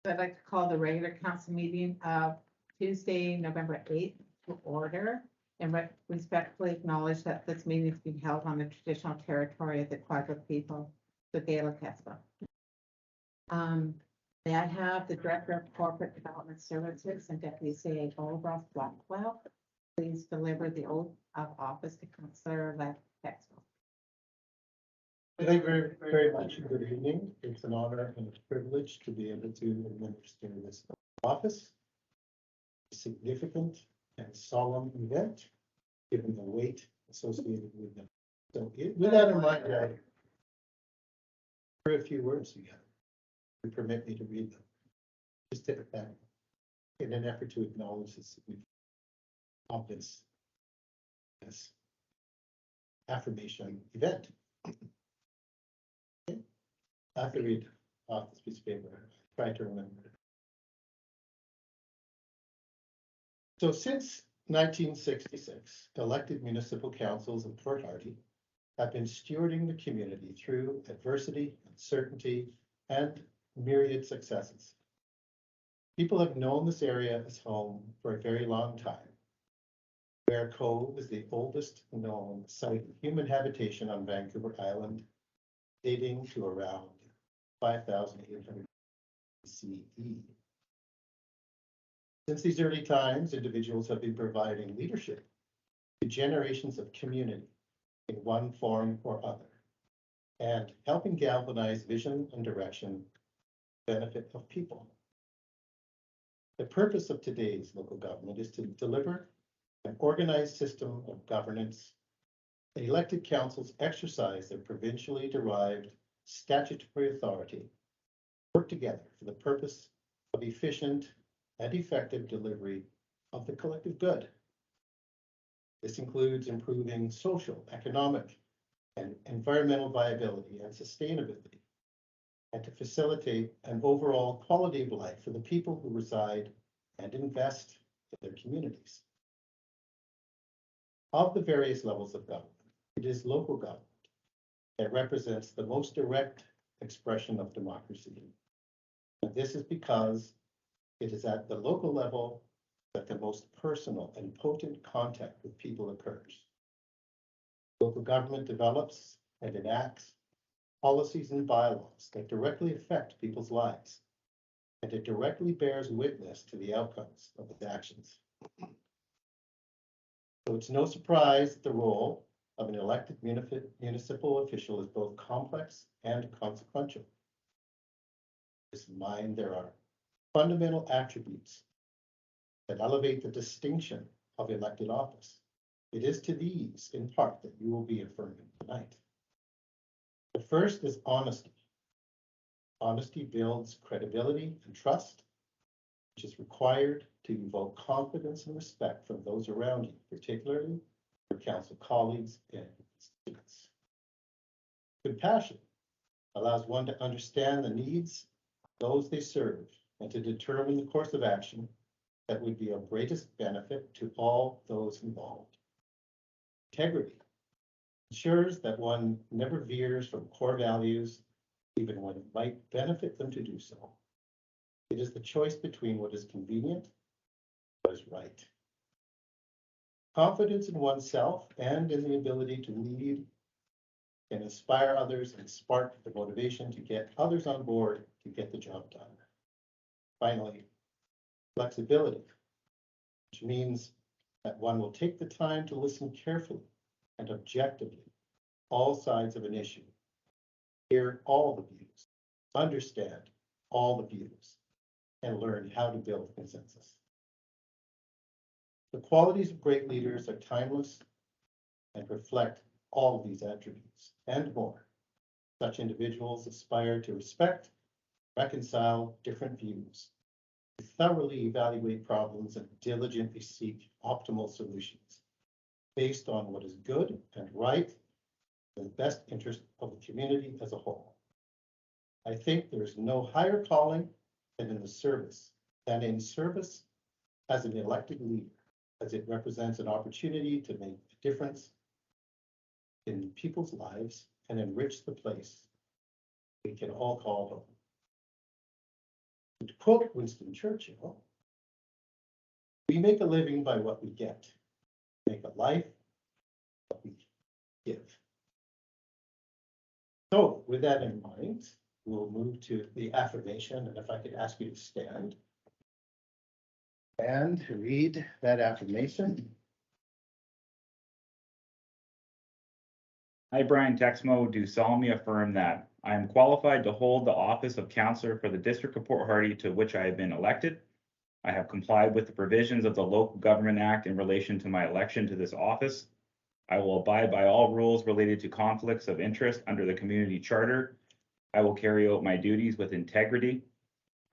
I'd like to call the regular council meeting of Tuesday, November 8th to order and respectfully acknowledge that this meeting is being held on the traditional territory of the Quadro people, the Gaelic-Espa. May I have the Director of Corporate Development Services and Deputy CAO, Ross Blackwell, please deliver the oath of office to Councillor-elect Hexwell. Thank you very, very much. Good evening. It's an honor and a privilege to be able to administer this office. A significant and solemn event, given the weight associated with them. So with that in mind, for a few words together, you permit me to read them. Just take it back in an effort to acknowledge the significance of this affirmation event. I have to read off this piece of paper. Try to remember it. So since 1966, elected municipal councils of Port Hardy have been stewarding the community through adversity, uncertainty, and myriad successes. People have known this area as home for a very long time. Bear Cove is the oldest known site of human habitation on Vancouver Island, dating to around 5,800 CE. Since these early times, individuals have been providing leadership to generations of community in one form or other, and helping galvanize vision and direction, benefit of people. The purpose of today's local government is to deliver an organized system of governance. The elected councils exercise their provincially derived statutory authority, work together for the purpose of efficient and effective delivery of the collective good. This includes improving social, economic, and environmental viability and sustainability, and to facilitate an overall quality of life for the people who reside and invest in their communities. Of the various levels of government, it is local government that represents the most direct expression of democracy. And this is because it is at the local level that the most personal and potent contact with people occurs. Local government develops and enacts policies and bylaws that directly affect people's lives, and it directly bears witness to the outcomes of its actions. So it's no surprise that the role of an elected municipal official is both complex and consequential. Keep in mind, there are fundamental attributes that elevate the distinction of elected office. It is to these, in part, that you will be affirming tonight. The first is honesty. Honesty builds credibility and trust, which is required to evoke confidence and respect from those around you, particularly your council colleagues and students. Compassion allows one to understand the needs of those they serve and to determine the course of action that would be of greatest benefit to all those involved. Integrity ensures that one never veers from core values, even when it might benefit them to do so. It is the choice between what is convenient and what is right. Confidence in oneself and in the ability to lead can inspire others and spark the motivation to get others on board to get the job done. Finally, flexibility, which means that one will take the time to listen carefully and objectively all sides of an issue, hear all the views, understand all the views, and learn how to build consensus. The qualities of great leaders are timeless and reflect all of these attributes and more. Such individuals aspire to respect, reconcile different views, to thoroughly evaluate problems and diligently seek optimal solutions based on what is good and right in the best interest of the community as a whole. I think there is no higher calling than in service as an elected leader, as it represents an opportunity to make a difference in people's lives and enrich the place we can all call home. To quote Winston Churchill, we make a living by what we get, make a life what we give. So with that in mind, we'll move to the affirmation, and if I could ask you to stand and read that affirmation. I, Brian Texmo, do solemnly affirm that I am qualified to hold the office of counselor for the District of Port Hardy to which I have been elected. I have complied with the provisions of the Local Government Act in relation to my election to this office. I will abide by all rules related to conflicts of interest under the community charter. I will carry out my duties with integrity.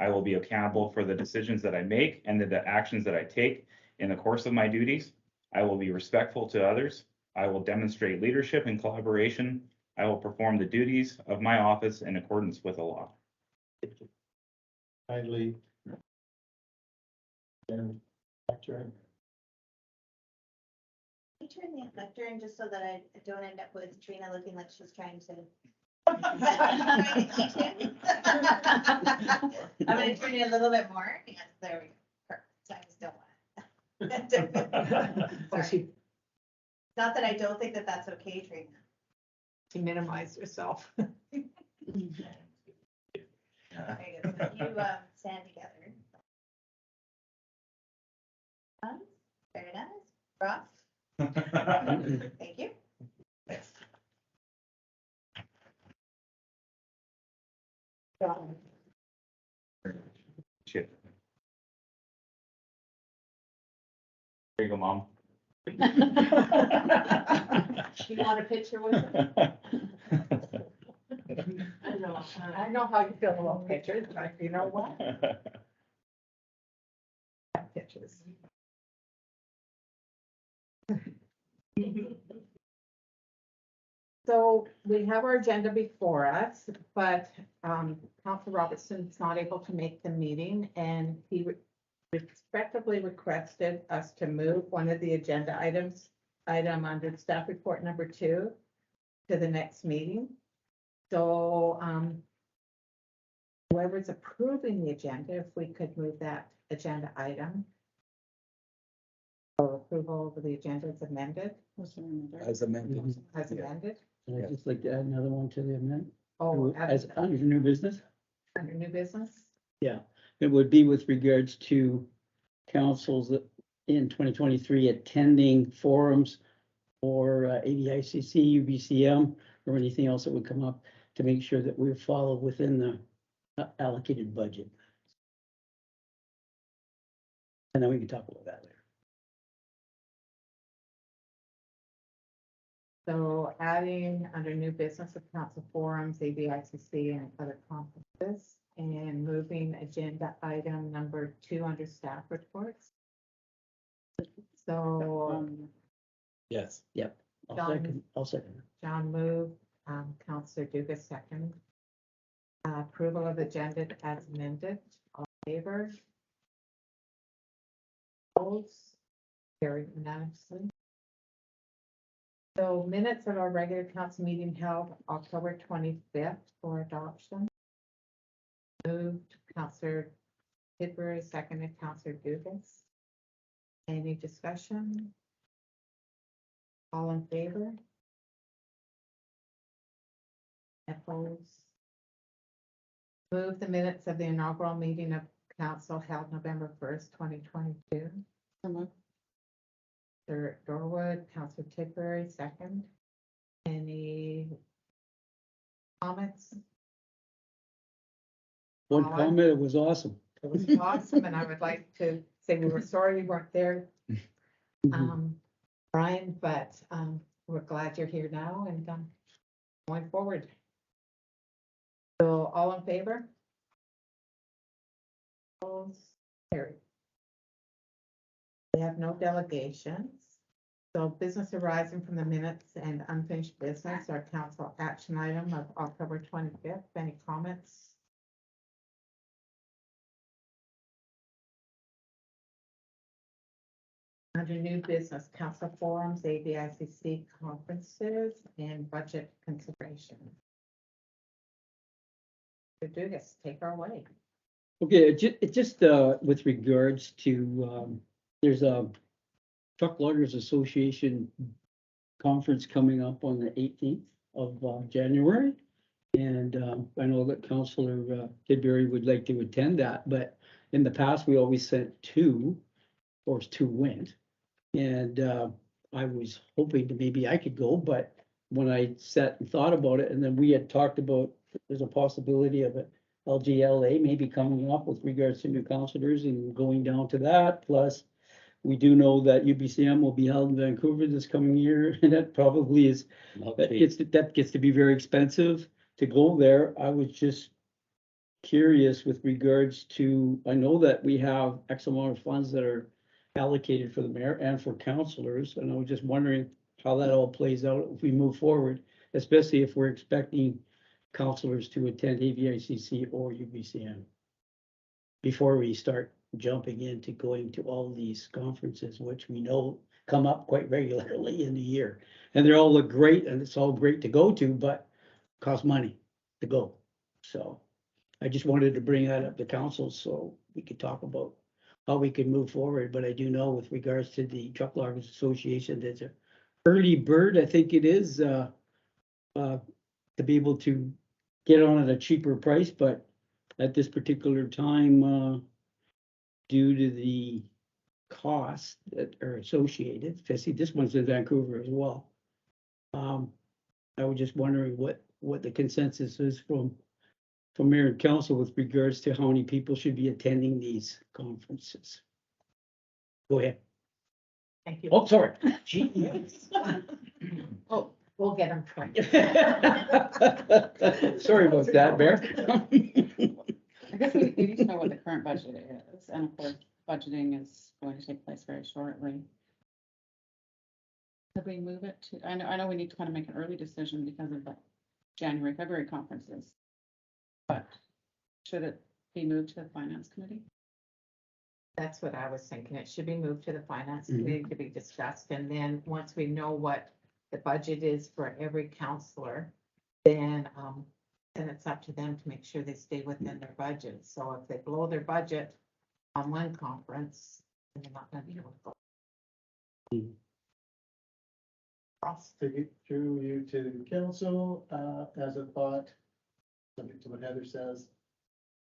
I will be accountable for the decisions that I make and the actions that I take in the course of my duties. I will be respectful to others. I will demonstrate leadership and collaboration. I will perform the duties of my office in accordance with the law. Kindly. And lecture. Can you turn the lectern just so that I don't end up with Trina looking like she's trying to. I'm gonna turn it a little bit more. Yes, there we go. Perfect. I just don't want. Sorry. Not that I don't think that that's okay, Trina. To minimize yourself. There you go. So you stand together. Very nice. Ross? Thank you. Shit. There you go, Mom. You want a picture with it? I know how you feel about pictures, but you know what? Pictures. So we have our agenda before us, but Council Robertson's not able to make the meeting, and he respectively requested us to move one of the agenda items, item under staff report number 2, to the next meeting. So whoever's approving the agenda, if we could move that agenda item. So approval of the agenda is amended. As amended. As amended. And I'd just like to add another one to the amendment. Oh, As under new business, under new business. it would be with regards to councils that in 2023 attending forums or ABICC, UBCM, or anything else that would come up to make sure that we follow within the allocated budget. And then we can talk about that later. So adding under new business of council forums, ABICC and other conferences, and moving agenda item number 2 under staff reports. So Yes. Yep. John. I'll second. John moved, Councillor Dugas second. Approval of agenda as amended, all in favor? Opposed? Carried unanimously. So minutes of our regular council meeting held October 25th for adoption. Moved Councillor Tidbury, seconded Councillor Dugas. Any discussion? All in favor? Opposed? Move the minutes of the inaugural meeting of council held November 1st, 2022. Sir Dorwood, Councillor Tidbury, second. Any comments? One Aye. comment, it was awesome. It was awesome, and I would like to say we were sorry we weren't there, Brian, but we're glad you're here now and going forward. So all in favor? Opposed? Carried. We have no delegations. So business arising from the minutes and unfinished business, our council action item of October 25th. Any comments? Under new business, council forums, ABICC conferences, and budget consideration. So Dugas, take our way. Okay, just, with regards to, there's a Truck Loggers Association conference coming up on the 18th of January. And I know that Councillor Kidbury would like to attend that, but in the past, we always sent two, of course, two went. And I was hoping that maybe I could go, but when I sat and thought about it, and then we had talked about, there's a possibility of a LGLA maybe coming up with regards to new councillors and going down to that, plus we do know that UBCM will be held in Vancouver this coming year, and that probably is, that gets to be very expensive to go there. I was just curious with regards to, I know that we have X amount of funds that are allocated for the mayor and for councillors, and I was just wondering how that all plays out if we move forward, especially if we're expecting councillors to attend AVICC or UBCM before we start jumping into going to all these conferences, which we know come up quite regularly in the year. And they all look great and it's all great to go to, but cost money to go. So I just wanted to bring that up to council so we could talk about how we can move forward. But I do know with regards to the Truck Loggers Association, there's a early bird, I think it is, to be able to get on at a cheaper price, but at this particular time, due to the costs that are associated, especially this one's in Vancouver as well. I was just wondering what the consensus is from mayor and council with regards to how many people should be attending these conferences. Go ahead. Thank you. Oh, sorry. Oh, we'll get them trained. Sorry about that, Bear. I guess we need to know what the current budget is, and of course, budgeting is going to take place very shortly. Could we move it to, I know we need to kind of make an early decision because of the January, February conferences. But should it be moved to the finance committee? That's what I was thinking. It should be moved to the finance committee to be discussed, and then once we know what the budget is for every counselor, then it's up to them to make sure they stay within their budget. So if they blow their budget on one conference, then they're not gonna be able to go. To get through you to council, as a thought, subject to what Heather says,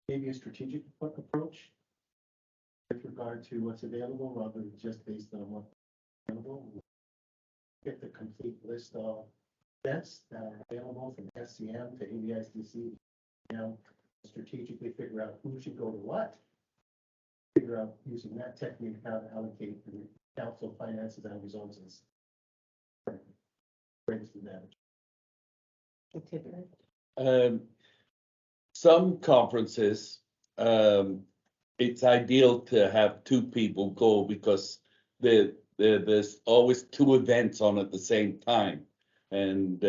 maybe a strategic approach with regard to what's available rather than just based on what's available. Get the complete list of events that are available from SCM to AVICC. Strategically figure out who should go to what. Figure out using that technique how to allocate the council finances and resources. Brings the damage. Some conferences, it's ideal to have two people go because there's always two events on at the same time. And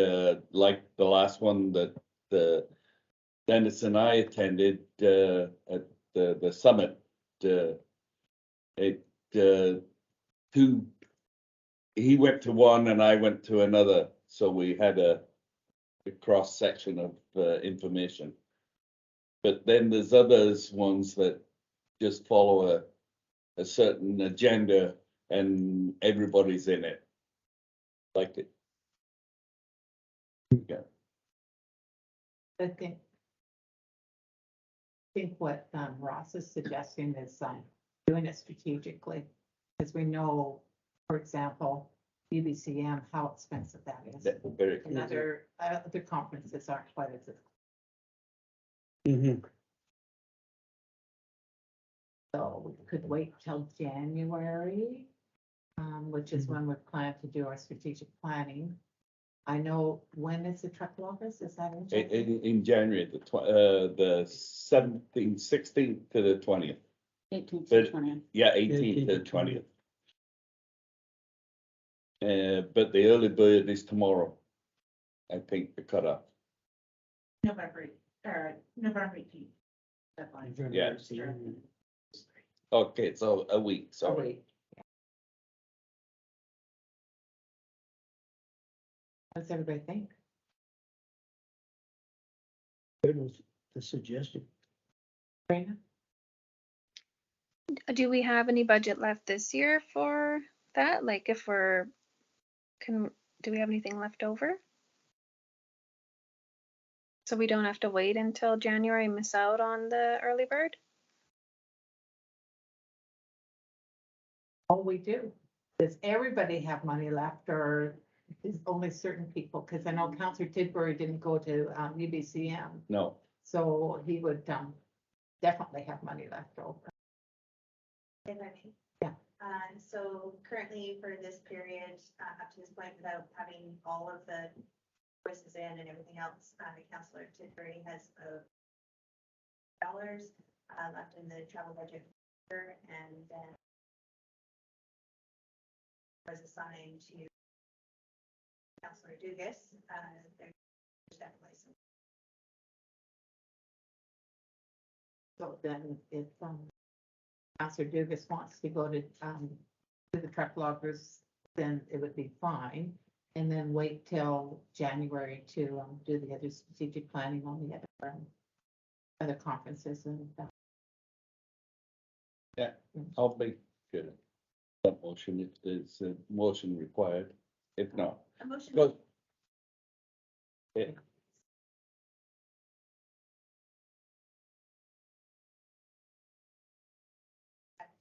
like the last one that Dennis and I attended at the summit, he went to one and I went to another, so we had a cross section of information. But then there's others ones that just follow a certain agenda and everybody's in it. Like it. Yeah. I think what Ross is suggesting is doing it strategically, because we know, for example, UBCM, how expensive that is. Very And other conferences aren't quite as. Mhm. So we could wait till January, which is when we plan to do our strategic planning. I know, when is the Truck Loggers? Is that in January? in January, the 17th, 16th to the 20th. 18th to But- 20th. Yeah, 18th to 20th. But the early bird is tomorrow. I think the cutoff. November 18th. Deadline. Yeah. Okay, so a week, Oh, sorry. wait. What does everybody think? Good was the suggestion. Brandon? Do we have any budget left this year for that? Like if we're, do we have anything left over? So we don't have to wait until January and miss out on the early bird? Oh, we do. Does everybody have money left or is only certain people? Because I know Councillor Tidbury didn't go to UBCM, No, so he would definitely have money left over. If I may. Yeah. So currently for this period, up to this point, without having all of the voices in and everything else, Councillor Tidbury has dollars left in the travel budget, and then was assigned to Councillor Dugas. There's definitely some. So then if Councillor Dugas wants to go to the truck loggers, then it would be fine. And then wait till January to do the other strategic planning on the other conferences and I'll make that motion if there's a motion required. If not, A motion. go.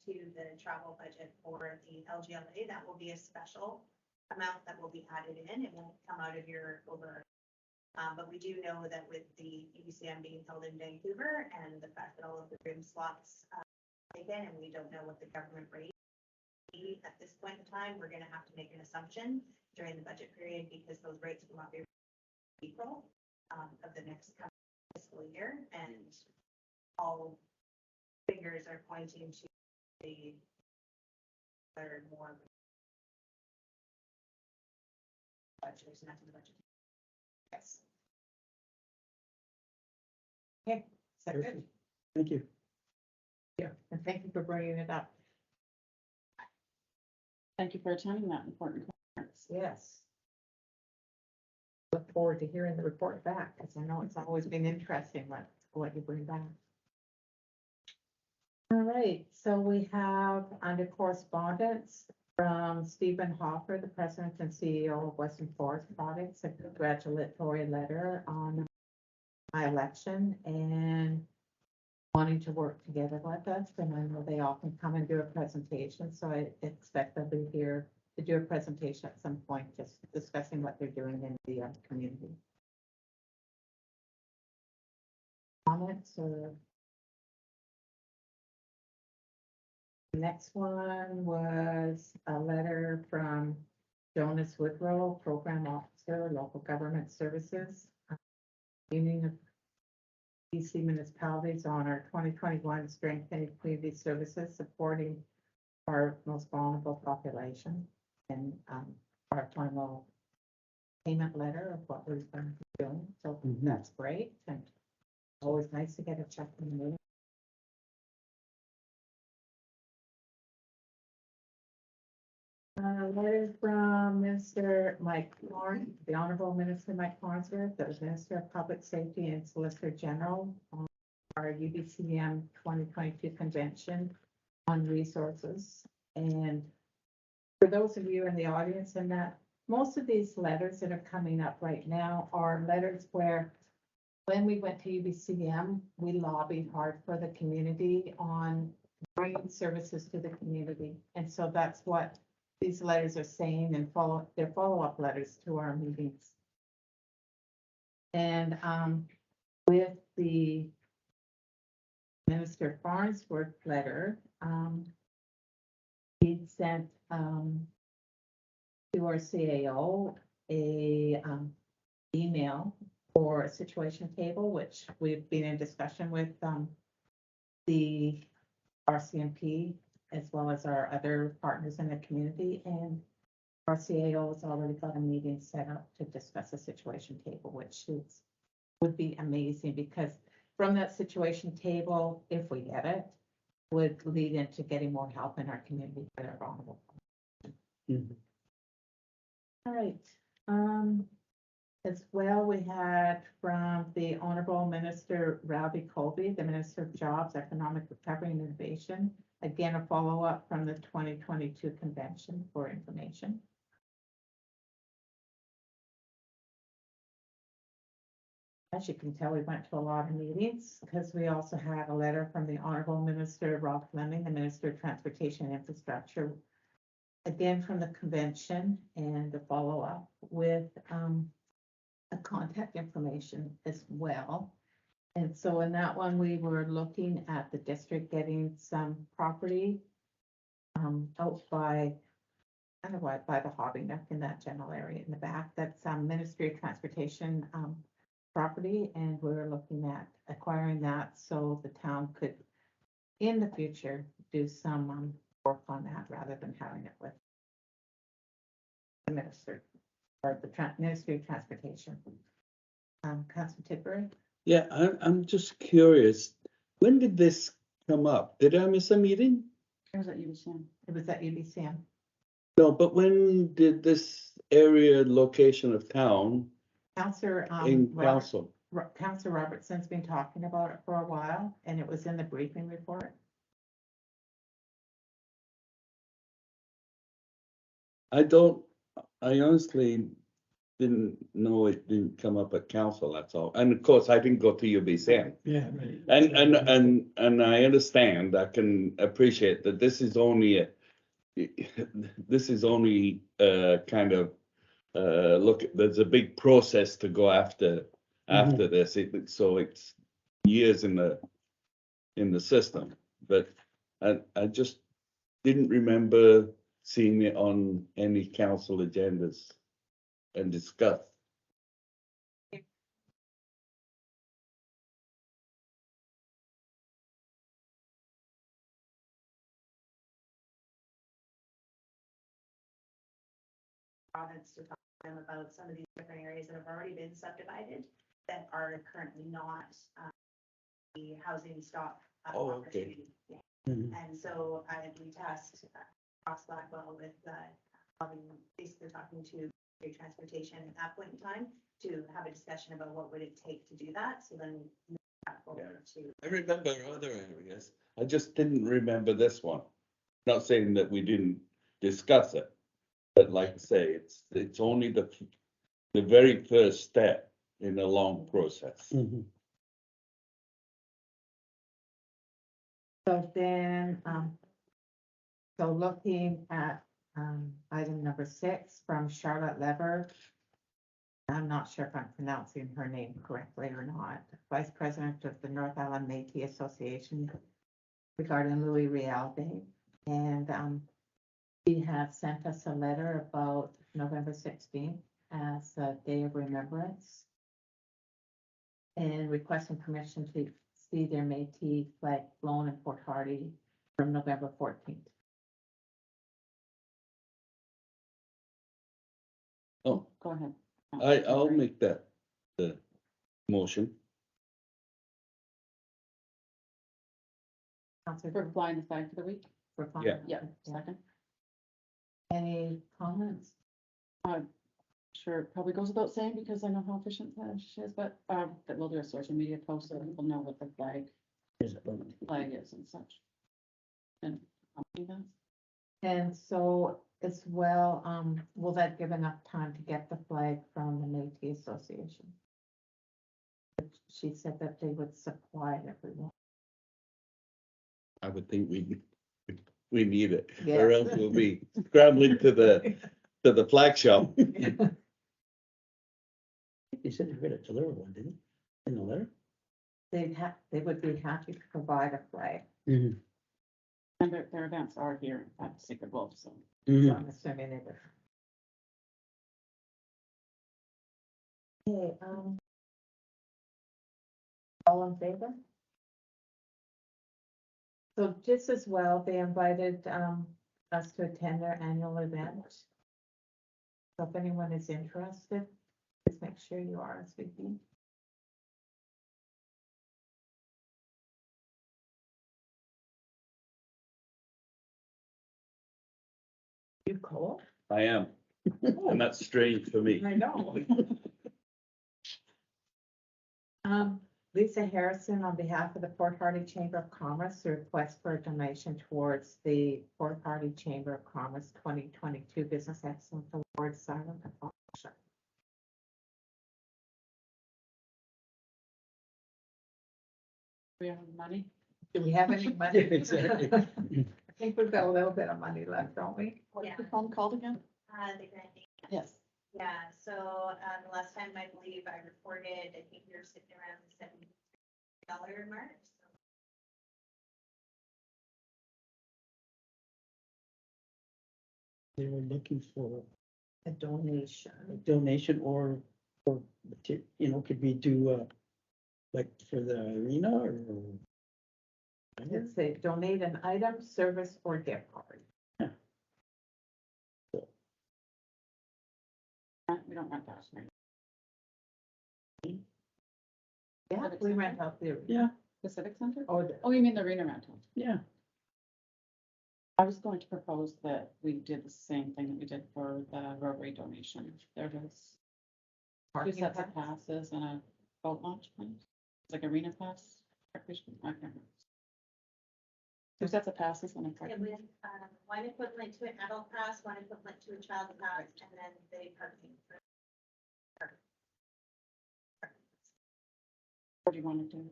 To the travel budget for the LGLA, that will be a special amount that will be added in. It won't come out of your over. But we do know that with the UBCM being held in Vancouver and the fact that all of the room slots taken, and we don't know what the government rate will be at this point in time, we're going to have to make an assumption during the budget period because those rates will not be April of the next fiscal year, and all figures are pointing to the third more budget, there's nothing budget. yes. Okay, is that good? Thank you. Yeah, and thank you for bringing it up. Thank you for attending that important conference. Yes. Look forward to hearing the report back, because I know it's always been interesting what you bring back. All right, so we have under correspondence from Stephen Hoffer, the president and CEO of Western Forest Products, a congratulatory letter on my election and wanting to work together with us. And I know they often come and do a presentation, so I expect they'll be here to do a presentation at some point, just discussing what they're doing in the community. Comments or? The next one was a letter from Jonas Woodrow, Program Officer, Local Government Services, Union of BC Municipalities on our 2021 Strengthening Community Services, supporting our most vulnerable population, and our final payment letter of what we've been doing. So that's great, and always nice to get a check in the mail. Letter from Minister Mike Lawrence, the Honorable Minister Mike Farnsworth, the Minister of Public Safety and Solicitor General on our UBCM 2022 convention on resources. And for those of you in the audience, and that most of these letters that are coming up right now are letters where when we went to UBCM, we lobbied hard for the community on bringing services to the community. And so that's what these letters are saying, and they're follow-up letters to our meetings. And with the Minister Farnsworth letter, he sent to our CAO a email for a situation table, which we've been in discussion with the RCMP as well as our other partners in the community, and our CAO has already got a meeting set up to discuss a situation table, which would be amazing, because from that situation table, if we get it, would lead into getting more help in our community for our vulnerable. All right. As well, we had from the Honorable Minister Robbie Colby, the Minister of Jobs, Economic Recovery and Innovation. Again, a follow-up from the 2022 convention for information. As you can tell, we went to a lot of meetings because we also had a letter from the Honorable Minister Rob Fleming, the Minister of Transportation and Infrastructure. Again, from the convention, and a follow-up with a contact information as well. And so in that one, we were looking at the district getting some property out by, kind of by the Hobby Nook in that general area in the back. That's Ministry of Transportation property, and we're looking at acquiring that so the town could, in the future, do some work on that rather than having it with the minister or the Ministry of Transportation. Councilor Tidbury? Yeah, I'm just curious, when did this come up? Did I miss a meeting? It was at UBCM. It was at UBCM. No, but when did this area location of town Councilor in council? Councilor Robertson's been talking about it for a while, and it was in the briefing report. I honestly didn't know it didn't come up at council, that's all. And of course, I didn't go to UBCM. Yeah, right. And I understand, I can appreciate that this is only kind of, look, there's a big process to go after this. So it's years in the system, but I just didn't remember seeing it on any council agendas and discussed. Province to talk to them about some of these different areas that have already been subdivided that are currently not the housing stock Oh, okay. opportunity. Yeah. Mhm. And so we tasked Ross Blackwell with basically talking to transportation at that point in time to have a discussion about what would it take to do that. So then we move that forward to. I remember other areas, I just didn't remember this one. Not saying that we didn't discuss it, but like I say, it's only the very first step in a long process. Mhm. So then, so looking at item number 6 from Charlotte Lever. I'm not sure if I'm pronouncing her name correctly or not. Vice President of the North Island Métis Association regarding Louis Riel Day. And he has sent us a letter about November 16th as a day of remembrance and requesting permission to see their Métis flag flown in Port Hardy from November 14th. Oh, Go ahead. I'll make that the motion. Councilor For flying the flag for the week? for fun. Yeah. Yeah, second. Any comments? Sure, it probably goes without saying because I know how efficient she is, but that we'll do a social media post so people know what the flag is and such. And And so as well, will that give enough time to get the flag from the Métis Association? She said that they would supply it everyone. I would think we need it, Yeah. or else we'll be scrambling to the flag shop. They said they're gonna deliver one, didn't they? In the letter? They would be happy to provide a flag. Mhm. and their events are here at Sacred Wolf, so. So Mhm. I'm assuming they would. Okay, all in favor? So just as well, they invited, us to attend their annual event. So if anyone is interested, just make sure you RSVP. You cold? I am, and that's strange for me. I know. Lisa Harrison, on behalf of the Port Hardy Chamber of Commerce, request for a donation towards the Port Hardy Chamber of Commerce 2022 Business Excellence Award silent auction. We have money. Do we have any money? Exactly. I think we've got a little bit of money left, don't we? What's Yeah. the phone called again? The grant name. Yes. Yeah, so, the last time I believe I reported, I think you're sitting around the $70 mark, so. They were looking for A donation. a donation or, you know, could we do, like for the arena or? Let's say donate an item, service, or gift card. We don't rent that, right? Yeah, Civic we Center? rent out the. Yeah, The Civic Center? Oh, Oh, you mean the arena rental? yeah. I was going to propose that we did the same thing that we did for the Rotary donation. There was two parking sets of pass. passes and a boat launch, right? It's like arena pass. Recreation, I can't remember. Two sets of passes and a Yeah, parking. with, one equivalent to an adult pass, one equivalent to a child pass, and then the parking. What do you want to do?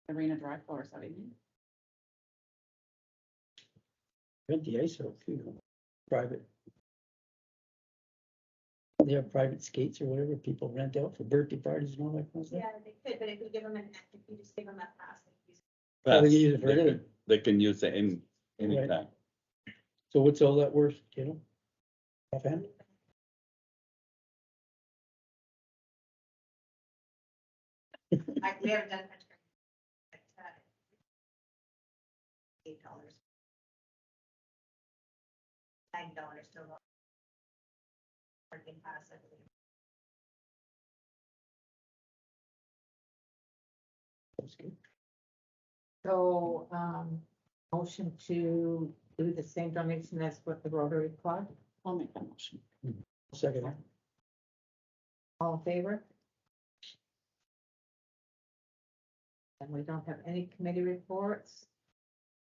Arena dry floor, is that what you mean? Rent the ice rink, you know, private. They have private skates or whatever people rent out for birthday parties and all that kind of stuff. Yeah, they could, but if you give them if you just give them a pass, they can use Oh, they Pass, can use it for they anything. they can use it Right. anytime. So what's all that worth, you know? Offhand? we haven't done much. But, $8. $9 still. Parking pass, I believe. That's good. So, motion to do the same donation as with the Rotary Club. I'll make that motion. Second, one. All in favor? And we don't have any committee reports.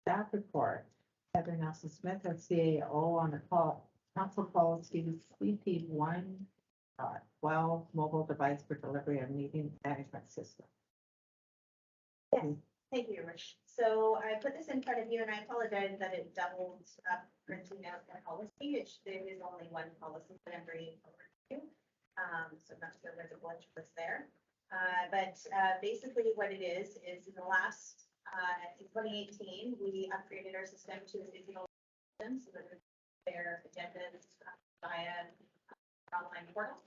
Staff report. Heather Nelson Smith, our CAO on the call, council policy CP 1.12 mobile device for delivery of meeting management system. Yes, thank you, Rich. So I put this in front of you and I apologize that it doubled up printing out the policy. There is only one policy that I'm bringing forward to you. So not sure where the bunch was there. But basically what it is in the last, in 2018, we upgraded our system to a digital system so that their agendas via online portal.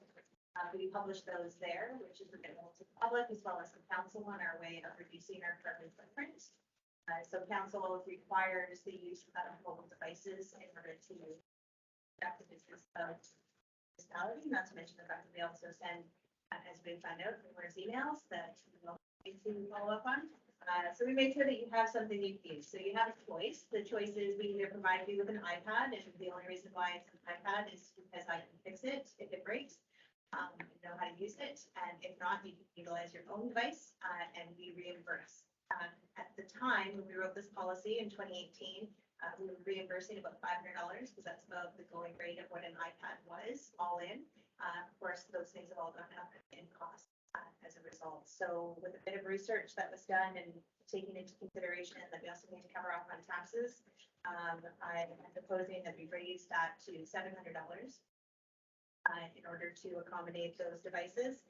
We publish those there, which is available to the public as well as the council on our way of reducing our carbon footprint. So council requires the use of mobile devices in order to conduct the business of municipality, not to mention the fact that we also send, as we found out, numerous emails that we will need to follow up on. So we make sure that you have something you can use. So you have a choice. The choice is we either provide you with an iPad, and the only reason why it's an iPad is because I can fix it if it breaks. Know how to use it, and if not, you can utilize your own device, and we reimburse. At the time, when we wrote this policy in 2018, we were reimbursing about $500 because that's about the going rate of what an iPad was, all in. Of course, those things have all gone up in cost as a result. So with a bit of research that was done and taking into consideration that we also need to cover off on taxes, I'm proposing that we raise that to $700. In order to accommodate those devices.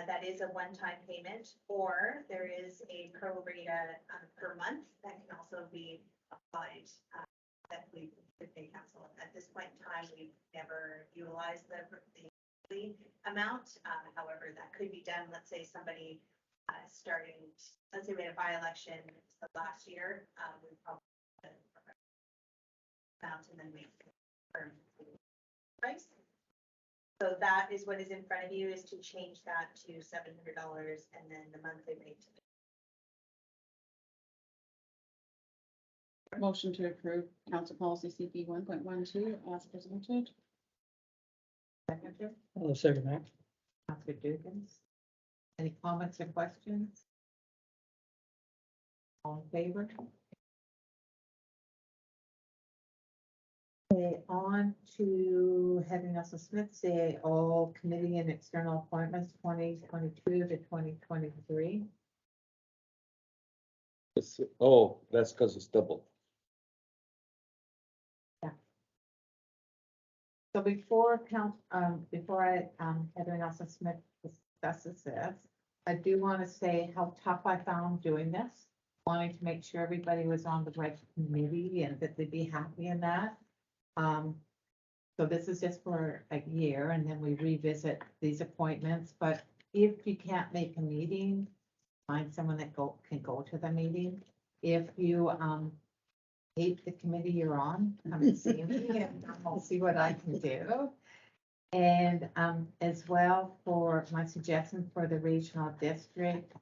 That is a one-time payment, or there is a pro rata per month that can also be applied that we could pay council. At this point in time, we've never utilized the amount. However, that could be done. Let's say somebody starting, let's say we had a by-election last year, we probably amount and then we price. So that is what is in front of you, is to change that to $700 and then the monthly rate. Motion to approve council policy CP 1.12 as presented. Seconder, I'll second that. Councilor Dugan. Any comments or questions? All in favor? Okay, on to Heather Nelson Smith, CAO Committee and External Appointments 2022 to 2023. Oh, that's because it's double. So before Heather Nelson Smith discusses this, I do want to say how tough I found doing this. Wanting to make sure everybody was on the right committee and that they'd be happy in that. So this is just for a year and then we revisit these appointments, but if you can't make a meeting, find someone that can go to the meeting. If you, hate the committee you're on, come and see me and I'll see what I can do. And, as well for my suggestion for the regional district,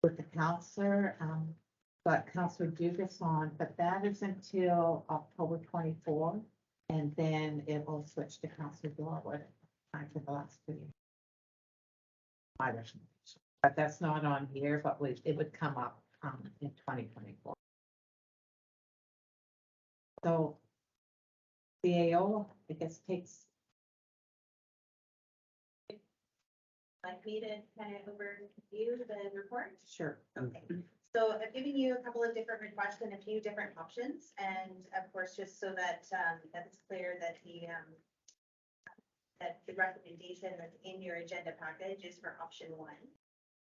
with the counselor, got Counselor Dugas on, but that is until October 24. And then it will switch to Counselor Dorwood for the last 2 years. But that's not on here, but it would come up in 2024. So CAO, I guess takes. Like me to kind of overview the report? Sure. Okay, so I've given you a couple of different requests and a few different options, and of course, just so that, that it's clear that the recommendation that's in your agenda package is for option 1.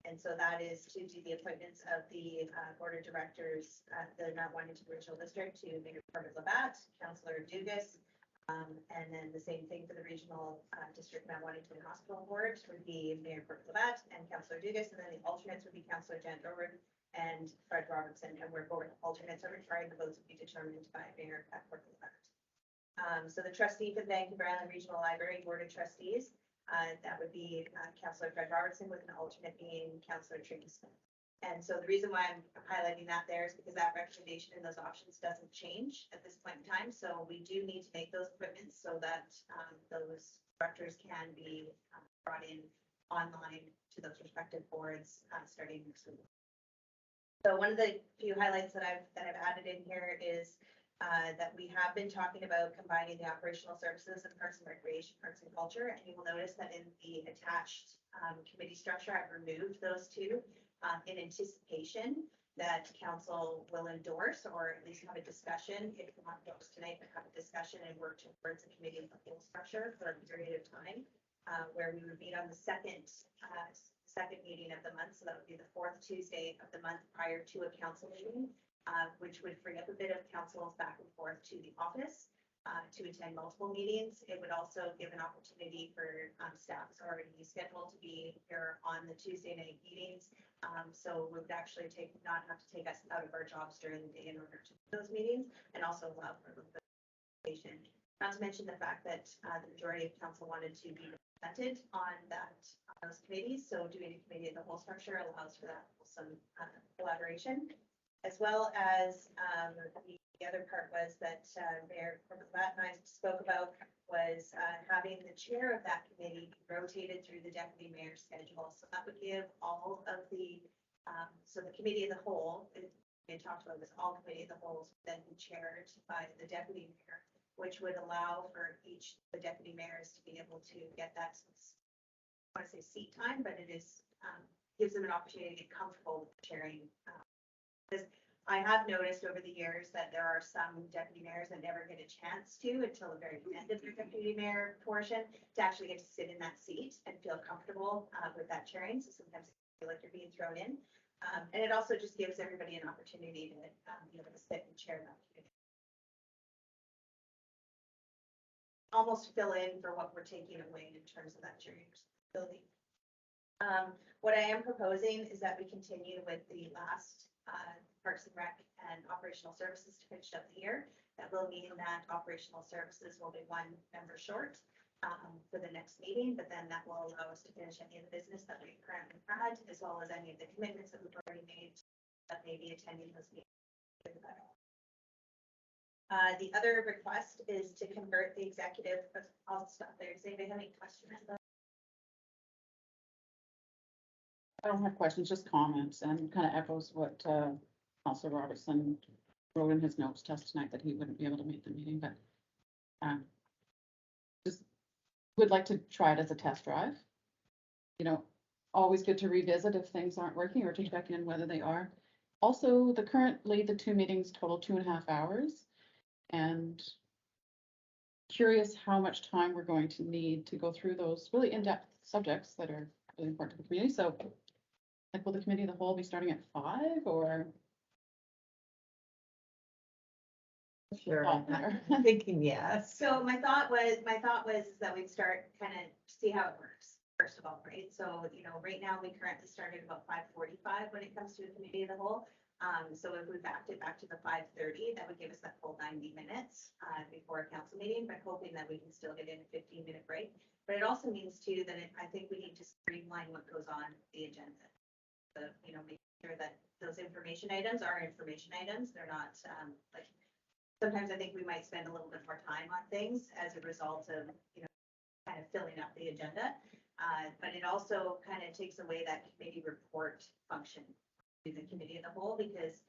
And so that is to do the appointments of the board of directors, the Mount Washington Regional District to Mayor Corbett Labatt, Councillor Dugas, and then the same thing for the regional district Mount Washington Hospital Board would be Mayor Corbett Labatt and Councillor Dugas, and then the alternates would be Councillor Jan Dorwood and Fred Robertson, and where board alternates are required, the votes would be determined by Mayor Corbett Labatt. So the trustee for the Vancouver Island Regional Library Board of Trustees, that would be Councillor Fred Robertson with an alternate being Councillor Trina Smith. And so the reason why I'm highlighting that there is because that recommendation and those options doesn't change at this point in time. So we do need to make those appointments so that those directors can be brought in online to those respective boards starting next week. So one of the few highlights that I've added in here is that we have been talking about combining the operational services and Parks and Recreation, Arts and Culture. And you will notice that in the attached committee structure, I've removed those two in anticipation that council will endorse or at least have a discussion, if not endorse tonight, but have a discussion and work towards a committee of the whole structure for a period of time, where we would meet on the second meeting of the month. So that would be the 4th Tuesday of the month prior to a council meeting. Which would free up a bit of council's back and forth to the office to attend multiple meetings. It would also give an opportunity for staff is already scheduled to be here on the Tuesday night meetings. So it would actually not have to take us out of our jobs during the day in order to do those meetings, and also allow for a little bit of participation. Not to mention the fact that the majority of council wanted to be represented on those committees. So doing a committee of the whole structure allows for that some collaboration. As well as the other part was that Mayor Corbett Labatt and I spoke about was having the chair of that committee rotated through the deputy mayor's schedule. So that would give all of the, so the committee of the whole, we talked about this, all committee of the whole then be chaired by the deputy mayor, which would allow for each of the deputy mayors to be able to get that, I want to say seat time, but it is gives them an opportunity to get comfortable with chairing. Because I have noticed over the years that there are some deputy mayors that never get a chance to until the very end of their deputy mayor portion to actually get to sit in that seat and feel comfortable with that chairing. So sometimes you feel like you're being thrown in. And it also just gives everybody an opportunity to be able to sit and chair that committee. Almost fill in for what we're taking away in terms of that chairing responsibility. What I am proposing is that we continue with the last Parks and Rec and Operational Services to finish up the year. That will mean that Operational Services will be 1 member short for the next meeting, but then that will allow us to finish any of the business that we currently had, as well as any of the commitments that we've already made that may be attending those meetings. The other request is to convert the executive. I'll stop there. Does anybody have any questions? I don't have questions, just comments, and kind of echoes what Counselor Robertson wrote in his notes to us tonight, that he wouldn't be able to make the meeting, but just would like to try it as a test drive. You know, always good to revisit if things aren't working, or to check in whether they are. Also, currently the 2 meetings total 2.5 hours, and curious how much time we're going to need to go through those really in-depth subjects that are really important to the community. So, like, will the committee of the whole be starting at 5, or? Sure, thought there? I'm thinking yes. So my thought was that we'd start kind of see how it works, first of all, right? So, you know, right now we currently started about 5:45 when it comes to a committee of the whole. So if we backed it back to the 5:30, that would give us that full 90 minutes before a council meeting, but hoping that we can still get in a 15-minute break. But it also means too that I think we need to streamline what goes on the agenda. So, you know, make sure that those information items are information items. They're not like, sometimes I think we might spend a little bit more time on things as a result of, you know, kind of filling up the agenda. But it also kind of takes away that committee report function to the committee of the whole, because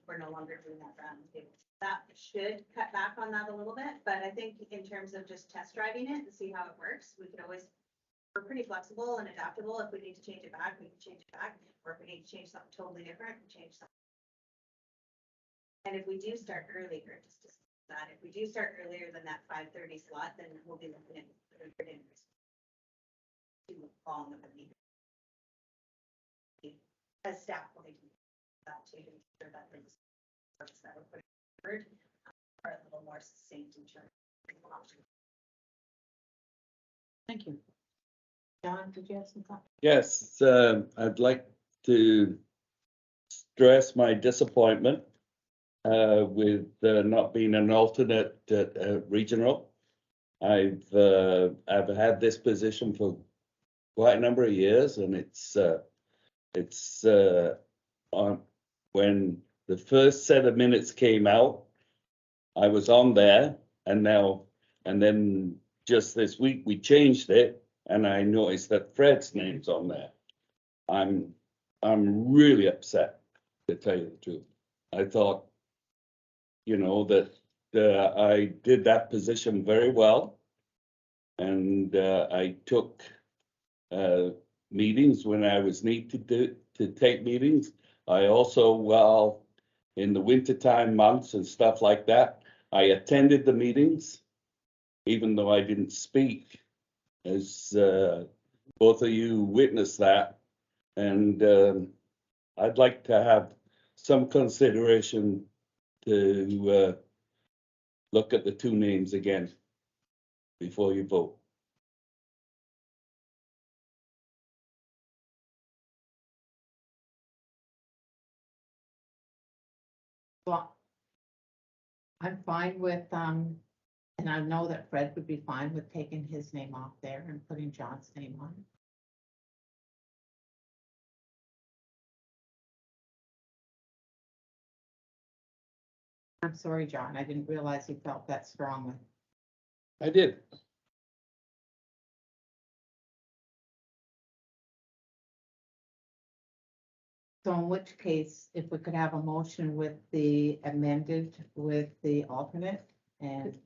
we're no longer doing that round table. That should cut back on that a little bit, but I think in terms of just test driving it and see how it works, we're pretty flexible and adaptable. If we need to change it back, we can change it back, or if we need to change something totally different, we change something. And if we do start earlier, just to that, if we do start earlier than that 5:30 slot, then we'll be looking at too long of a meeting. As staff, will need to do that too, to make sure that things that we're putting forward are a little more succinct in terms of options. Thank you. John, did you have some comments? Yes, I'd like to stress my disappointment with not being an alternate at regional. I've had this position for quite a number of years, and it's on when the first set of minutes came out, I was on there, and then just this week we changed it, and I noticed that Fred's name's on there. I'm really upset, to tell you the truth. I thought, you know, that I did that position very well, and I took meetings when I was needed to take meetings. I also, well, in the wintertime months and stuff like that, I attended the meetings, even though I didn't speak, as both of you witnessed that. And I'd like to have some consideration to look at the 2 names again before you vote. Well, I'm fine with, and I know that Fred would be fine with taking his name off there and putting John's name on. I'm sorry, John, I didn't realize you felt that strongly. I did. So in which case, if we could have a motion with the amended with the alternate and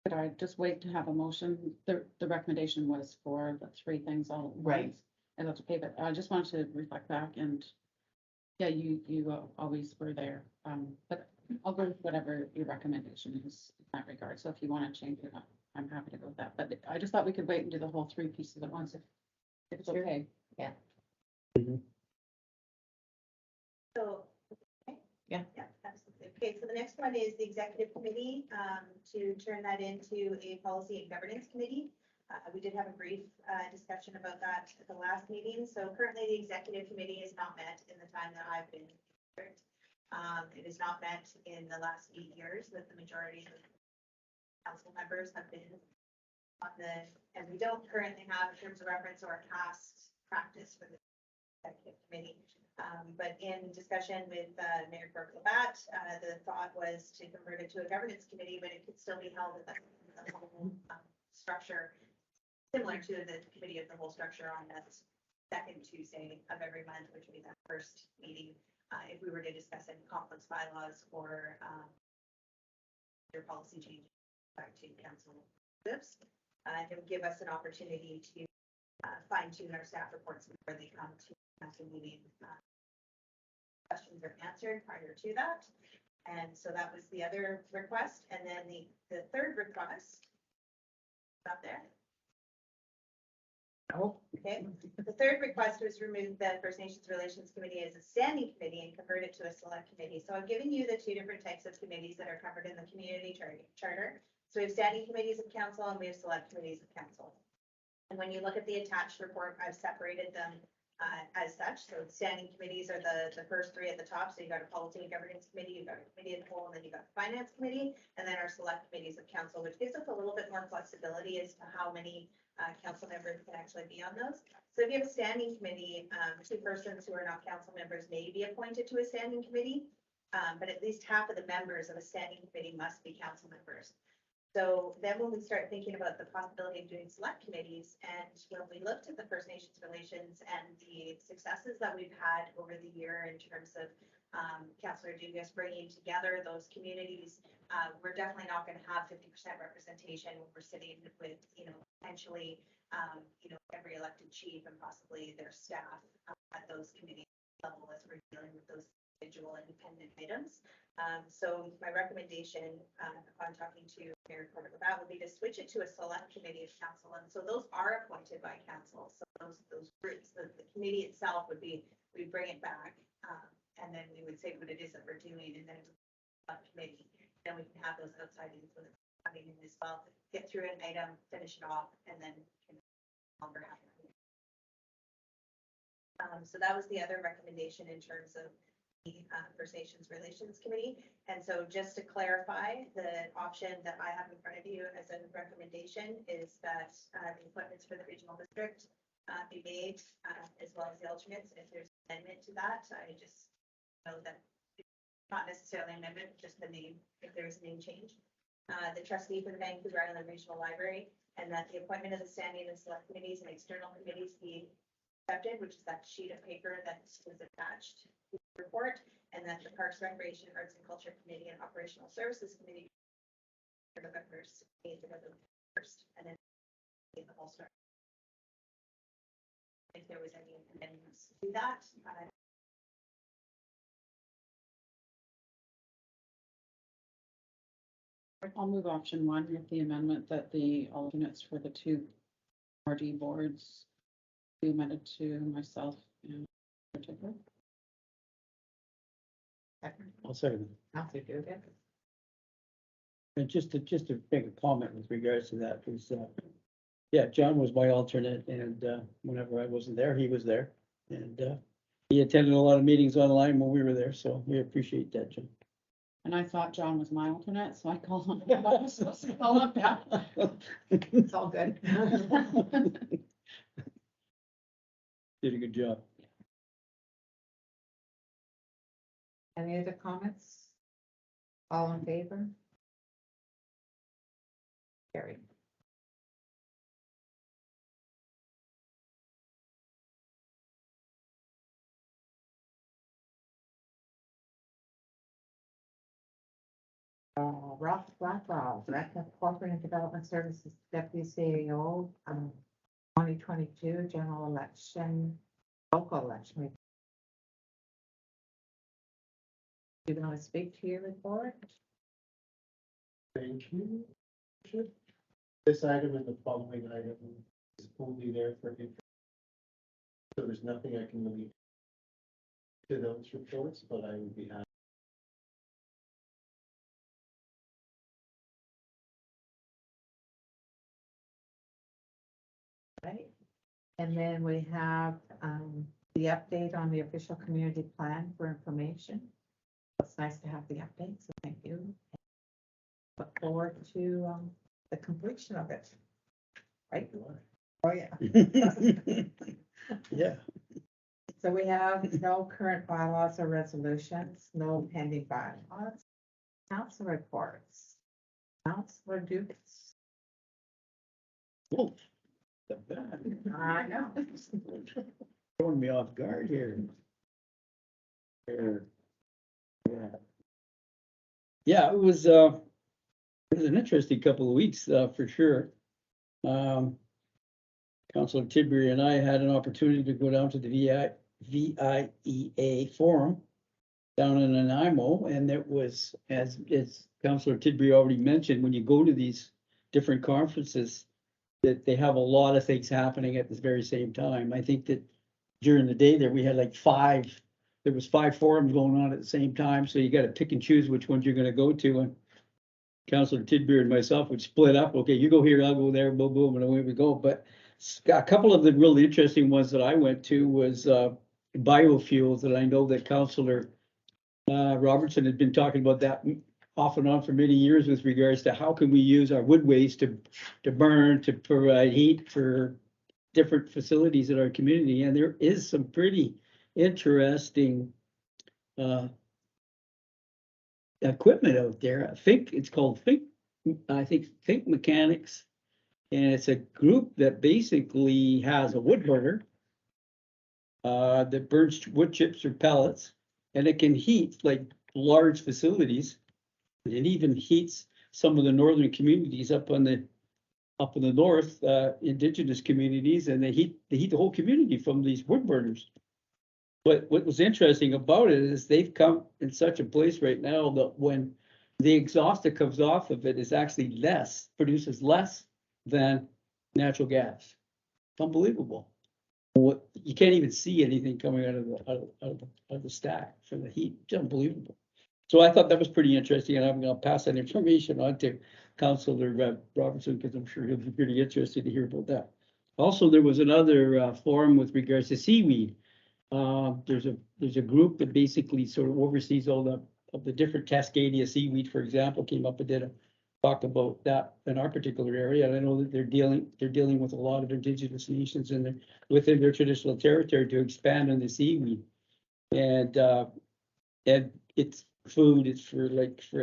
Could I just wait to have a motion? The recommendation was for the 3 things all at Right. once. And that's okay, but I just wanted to reflect back, and yeah, you always were there. But I'll go with whatever your recommendation is in that regard. So if you want to change it, I'm happy to go with that. But I just thought we could wait and do the whole 3 pieces at once if it's Sure. okay. So, okay. Yeah. Yeah, absolutely. Okay, so the next one is the executive committee, to turn that into a policy and governance committee. We did have a brief discussion about that at the last meeting. So currently the executive committee is not met in the time that I've been here. It is not met in the last 8 years that the majority of council members have been on and we don't currently have, in terms of reference or past practice for the executive committee. But in discussion with Mayor Burke-Labatt, the thought was to convert it to a governance committee, but it could still be held at the whole structure, similar to the committee of the whole structure on that second Tuesday of every month, which would be that first meeting, if we were to discuss any complex bylaws or, their policy changes back to council. It would give us an opportunity to fine tune our staff reports before they come to council meeting. Questions are answered prior to that. And so that was the other request. And then the third request up there. Oh, Okay, the third request was remove the First Nations Relations Committee as a standing committee and convert it to a select committee. So I've given you the two different types of committees that are covered in the community charter. So we have standing committees of council and we have select committees of council. And when you look at the attached report, I've separated them as such. So standing committees are the first three at the top. So you got a policy and governance committee, you've got a committee of the whole, and then you got the finance committee, and then our select committees of council, which gives us a little bit more flexibility as to how many council members can actually be on those. So if you have a standing committee, two persons who are not council members may be appointed to a standing committee, but at least half of the members of a standing committee must be council members. So then when we start thinking about the possibility of doing select committees, and when we looked at the First Nations relations and the successes that we've had over the year in terms of Councillor Dugas bringing together those communities, we're definitely not going to have 50% representation when we're sitting with, potentially, every elected chief and possibly their staff at those committee level as we're dealing with those individual independent items. So my recommendation, upon talking to Mayor Corbett-Labatt, would be to switch it to a select committee of council. And so those are appointed by council. So those groups, the committee itself would be, we bring it back, and then we would say what it is that we're doing, and then a committee. Then we can have those outside influence coming in as well, get through an item, finish it off, and then longer have it. So that was the other recommendation in terms of the First Nations Relations Committee. And so just to clarify, the option that I have in front of you as a recommendation is that the appointments for the regional district be made, as well as the alternates. If there's an amendment to that, I just know that not necessarily an amendment, just the name, if there is a name change. The trustee for the Vancouver Island Regional Library, and that the appointment of the standing and select committees and external committees be accepted, which is that sheet of paper that is attached to the report, and that the Parks, Recreation, Arts and Culture Committee and Operational Services Committee November 8th, November 1st, and then the whole start. If there was any amendments to that, I'll move option one with the amendment that the alternates for the two RD boards be amended to myself in particular. I'll second. Councillor Dugas. And just to make a comment with regards to that, because, yeah, John was my alternate, and whenever I wasn't there, he was there. And he attended a lot of meetings online when we were there, so we appreciate that, John. And I thought John was my alternate, so I called him. I was supposed to call him back. It's all good. Did a good job. Any other comments? All in favor? Carried. Ross Blackwell, Director of Corporate and Development Services, Deputy CEO, 2022 general election, local election. Do you want to speak to your report? Thank you. This item and the following item is only there for interest. So there's nothing I can really to those reports, but I would be happy. Right, and then we have the update on the official community plan for information. It's nice to have the update, so thank you. Look forward to the completion of it. Right? Oh, yeah. Yeah. So we have no current bylaws or resolutions, no pending bylaws. Council reports. Councilor Dugas. Cool. I know. throwing me off guard here. Yeah. Yeah, it was an interesting couple of weeks, for sure. Councilor Tidbury and I had an opportunity to go down to the VIEA forum down in Nanaimo, and it was, as Councilor Tidbury already mentioned, when you go to these different conferences, that they have a lot of things happening at this very same time. I think that during the day there, we had like there was 5 forums going on at the same time, so you got to pick and choose which ones you're going to go to. And Councilor Tidbury and myself would split up. Okay, you go here, I'll go there, boom, boom, and away we go. But a couple of the really interesting ones that I went to was biofuels, that I know that Councilor Robertson had been talking about that off and on for many years with regards to how can we use our wood waste to burn, to provide heat for different facilities in our community. And there is some pretty interesting equipment out there. I think it's called Think Mechanics. And it's a group that basically has a wood burner that burns wood chips or pellets, and it can heat like large facilities. It even heats some of the northern communities up in the north, indigenous communities, and they heat the whole community from these wood burners. But what was interesting about it is they've come in such a place right now that when the exhaust that comes off of it is actually produces less than natural gas. It's unbelievable. You can't even see anything coming out of the stack from the heat. It's unbelievable. So I thought that was pretty interesting, and I'm going to pass that information on to Councilor Robertson, because I'm sure he'll be pretty interested to hear about that. Also, there was another forum with regards to seaweed. There's a group that basically sort of oversees all the different Cascadia seaweed, for example, came up and did talk about that in our particular area. And I know that they're dealing with a lot of indigenous nations within their traditional territory to expand on the seaweed. And it's food, it's for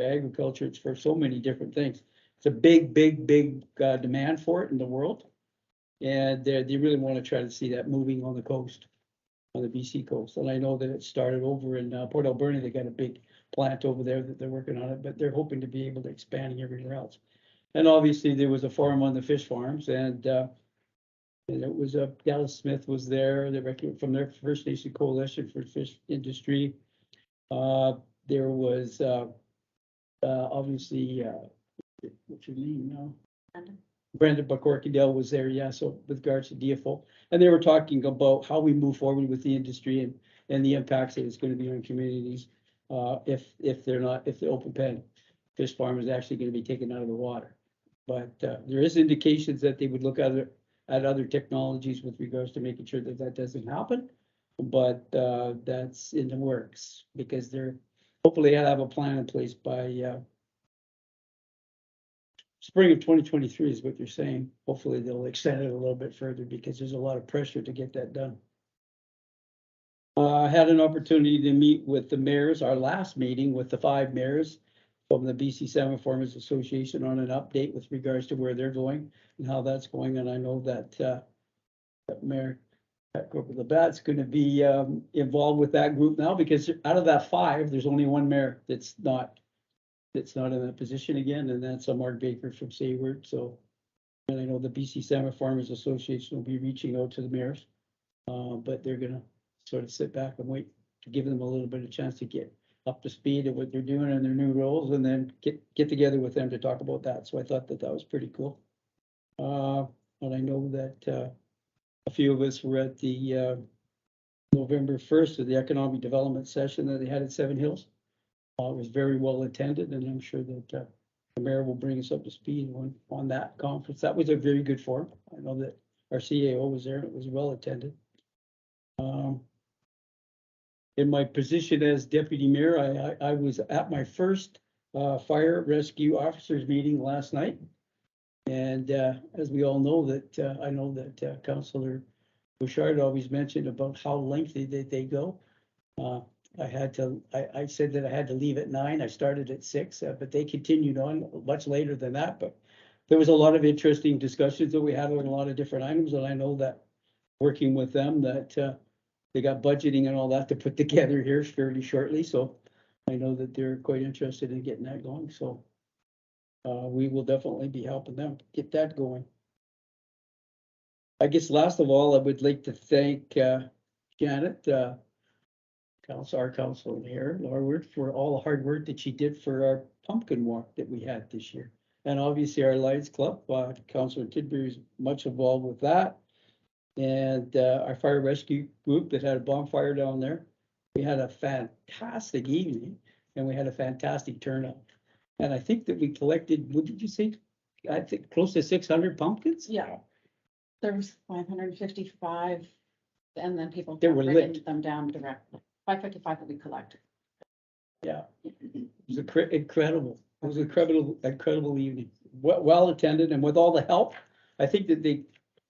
agriculture, it's for so many different things. It's a big demand for it in the world. And they really want to try to see that moving on the coast, on the BC coast. And I know that it started over in Port Alberni. They got a big plant over there that they're working on it, but they're hoping to be able to expand everywhere else. And obviously there was a forum on the fish farms, and it was Dallas Smith was there, from their First Nation Coalition for Fish Industry. There was obviously what's her name now? Brenda Buckorkadell was there, yeah. So with regards to DFO, and they were talking about how we move forward with the industry and the impacts that it's going to be on communities. If the open pen fish farm is actually going to be taken out of the water. But there is indications that they would look at other technologies with regards to making sure that doesn't happen. But that's in the works, because they're hopefully have a plan in place by spring of 2023 is what they're saying. Hopefully they'll extend it a little bit further, because there's a lot of pressure to get that done. I had an opportunity to meet with the mayors, our last meeting with the 5 mayors from the BC Salmon Farmers Association, on an update with regards to where they're going and how that's going. And I know that Mayor Labatt's going to be involved with that group now, because out of that 5, there's only 1 mayor that's not in that position again, and that's Mark Baker from Sayward. So, and I know the BC Salmon Farmers Association will be reaching out to the mayors, but they're going to sort of sit back and wait to give them a little bit of chance to get up to speed of what they're doing in their new roles, and then get together with them to talk about that. So I thought that was pretty cool. And I know that a few of us were at the November 1st of the economic development session that they had at Seven Hills. It was very well attended, and I'm sure that the mayor will bring us up to speed on that conference. That was a very good forum. I know that our CAO was there, and it was well attended. In my position as deputy mayor, I was at my first fire rescue officers meeting last night. And as we all know, that I know that Councillor Bouchard always mentioned about how lengthy they go. I said that I had to leave at 9. I started at 6, but they continued on much later than that. But there was a lot of interesting discussions that we had on a lot of different items, and I know that working with them, that they got budgeting and all that to put together here fairly shortly, so I know that they're quite interested in getting that going, so we will definitely be helping them get that going. I guess last of all, I would like to thank Janet, our council here, Laura, for all the hard work that she did for our pumpkin walk that we had this year. And obviously our Lions Club, Councilor Tidbury is much involved with that. And our fire rescue group that had a bonfire down there. We had a fantastic evening and we had a fantastic turnout. And I think that we collected, what did you say? I think close to 600 pumpkins? Yeah. There was 555, and then people They were lit. bringing them down directly. 555 that we collected. Yeah. It was incredible. It was incredible evening. Well attended and with all the help, I think that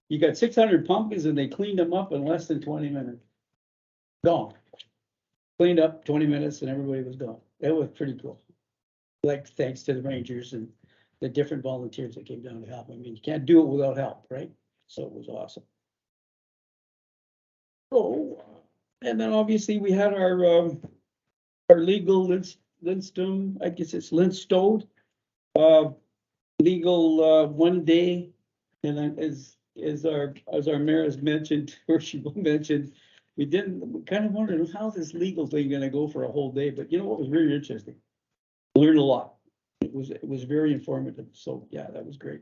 you got 600 pumpkins and they cleaned them up in less than 20 minutes. Gone. Cleaned up 20 minutes and everybody was gone. It was pretty cool. Like, thanks to the Rangers and the different volunteers that came down to help. I mean, you can't do it without help, right? So it was awesome. Oh, and then obviously we had our legal Linstone, I guess it's Linstone, legal 1 day. And then as our mayor has mentioned, or she mentioned, we kind of wondered how this legal thing gonna go for a whole day, but you know what was really interesting? Learned a lot. It was very informative. So yeah, that was great.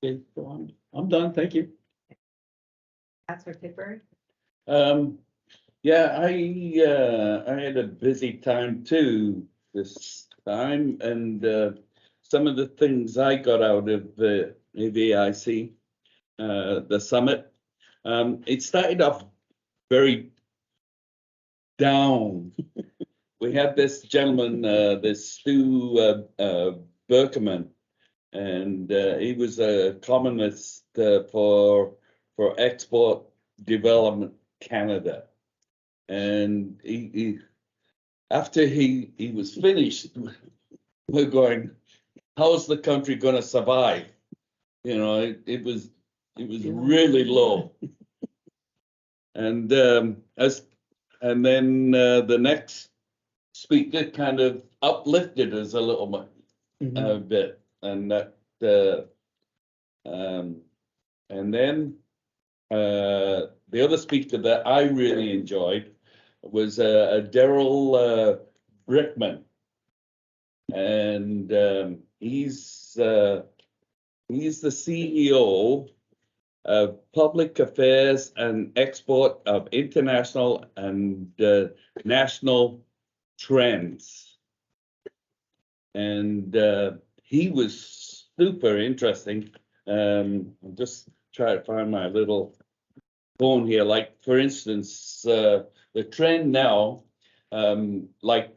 Okay, so I'm done. Thank you. Councilor Tidbury? Yeah, I had a busy time too this time, and some of the things I got out of the AVIC, the summit, it started off very down. We had this gentleman, this Stu Berkerman, and he was a columnist for Export Development Canada. And he after he was finished, we're going, how's the country going to survive? You know, it was really low. And then the next speaker kind of uplifted us a little bit, and that and then the other speaker that I really enjoyed was a Daryl Brickman, and he's the CEO of Public Affairs and Export of International and National Trends. And he was super interesting. I'll just try to find my little phone here. Like, for instance, the trend now, like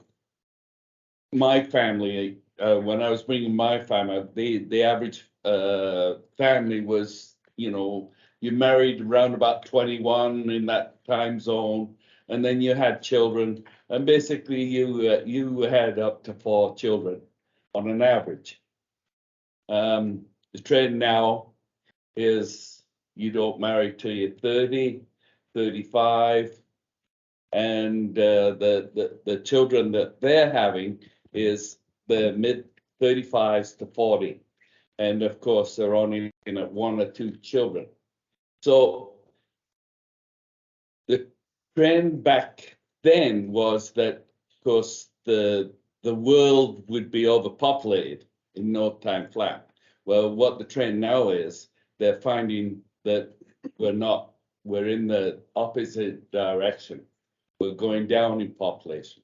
my family, when I was bringing my family, the average family was, you know, you married around about 21 in that time zone, and then you had children, and basically you had up to 4 children on an average. The trend now is you don't marry till you're 30, 35, and the children that they're having is the mid 35s to 40, and of course they're only looking at 1 or 2 children. So the trend back then was that, of course, the world would be overpopulated in no time flat. Well, what the trend now is, they're finding that we're in the opposite direction. We're going down in population.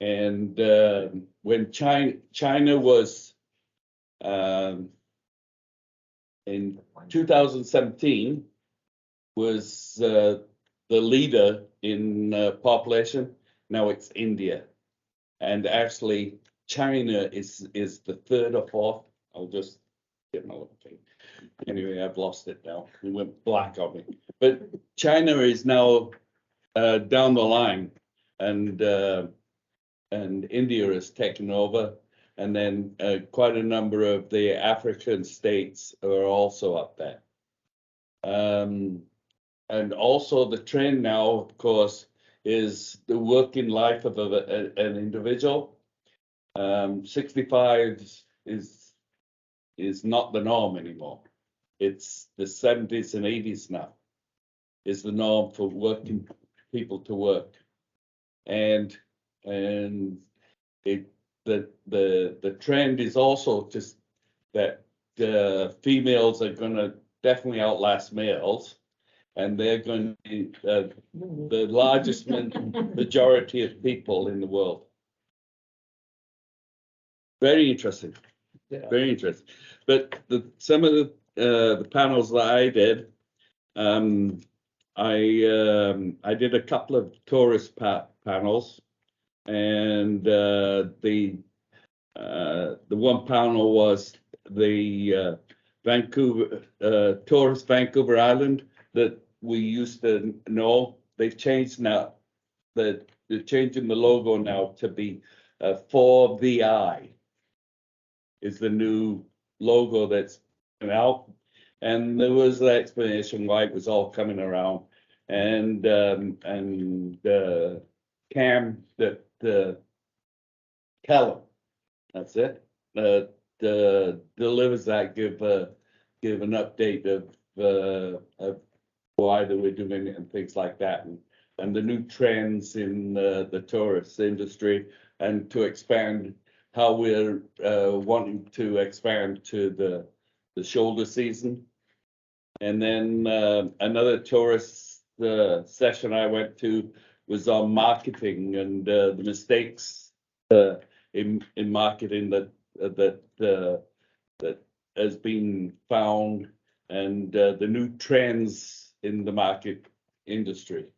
And when China was in 2017 was the leader in population. Now it's India, and actually China is the 3rd or 4th. I'll just get my little thing. Anyway, I've lost it now. It went black on me. But China is now down the line, and India is taking over, and then quite a number of the African states are also up there. and also the trend now, of course, is the working life of an individual. 65 is not the norm anymore. It's the 70s and 80s now is the norm for working people to work. And the trend is also just that females are gonna definitely outlast males, and they're going to be the largest majority of people in the world. Very interesting. Yeah. Very interesting. But some of the panels that I did, I did a couple of tourist panels, and the one panel was the Vancouver tourist Vancouver Island that we used to know. They've changed now. They're changing the logo now to be 4VI is the new logo that's out. And there was an explanation why it was all coming around. And Cam, Callum, that's it, delivers that, give an update of why they were doing it and things like that, and the new trends in the tourist industry, and to expand how we're wanting to expand to the shoulder season. And then another tourist session I went to was on marketing and the mistakes in marketing that has been found, and the new trends in the market industry.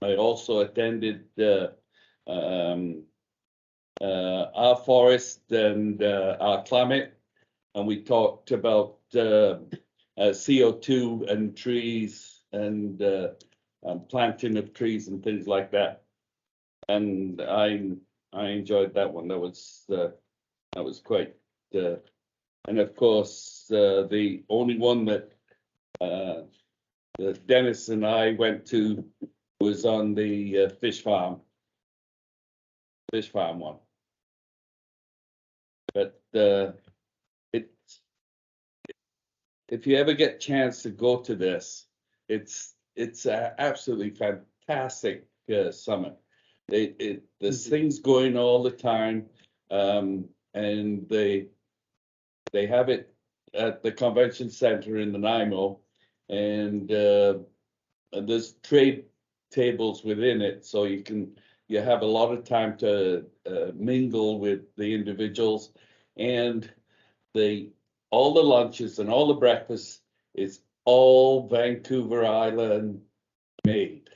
I also attended our forest and our climate, and we talked about CO2 and trees and planting of trees and things like that. And I enjoyed that one. That was quite. And of course, the only one that Dennis and I went to was on the fish farm one. But it's, if you ever get a chance to go to this, it's an absolutely fantastic summit. There's things going all the time, and they have it at the convention center in the NYMO, and there's trade tables within it, so you have a lot of time to mingle with the individuals, and all the lunches and all the breakfast is all Vancouver Island made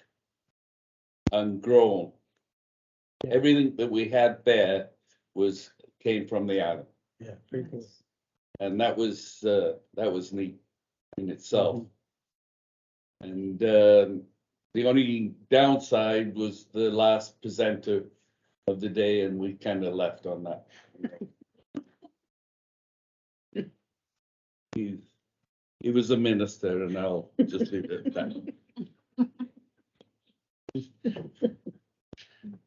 and grown. Everything that we had there came from the island. Yeah, pretty cool. And that was neat in itself. And the only downside was the last presenter of the day, and we kind of left on that. He was a minister, and I'll just leave it at that.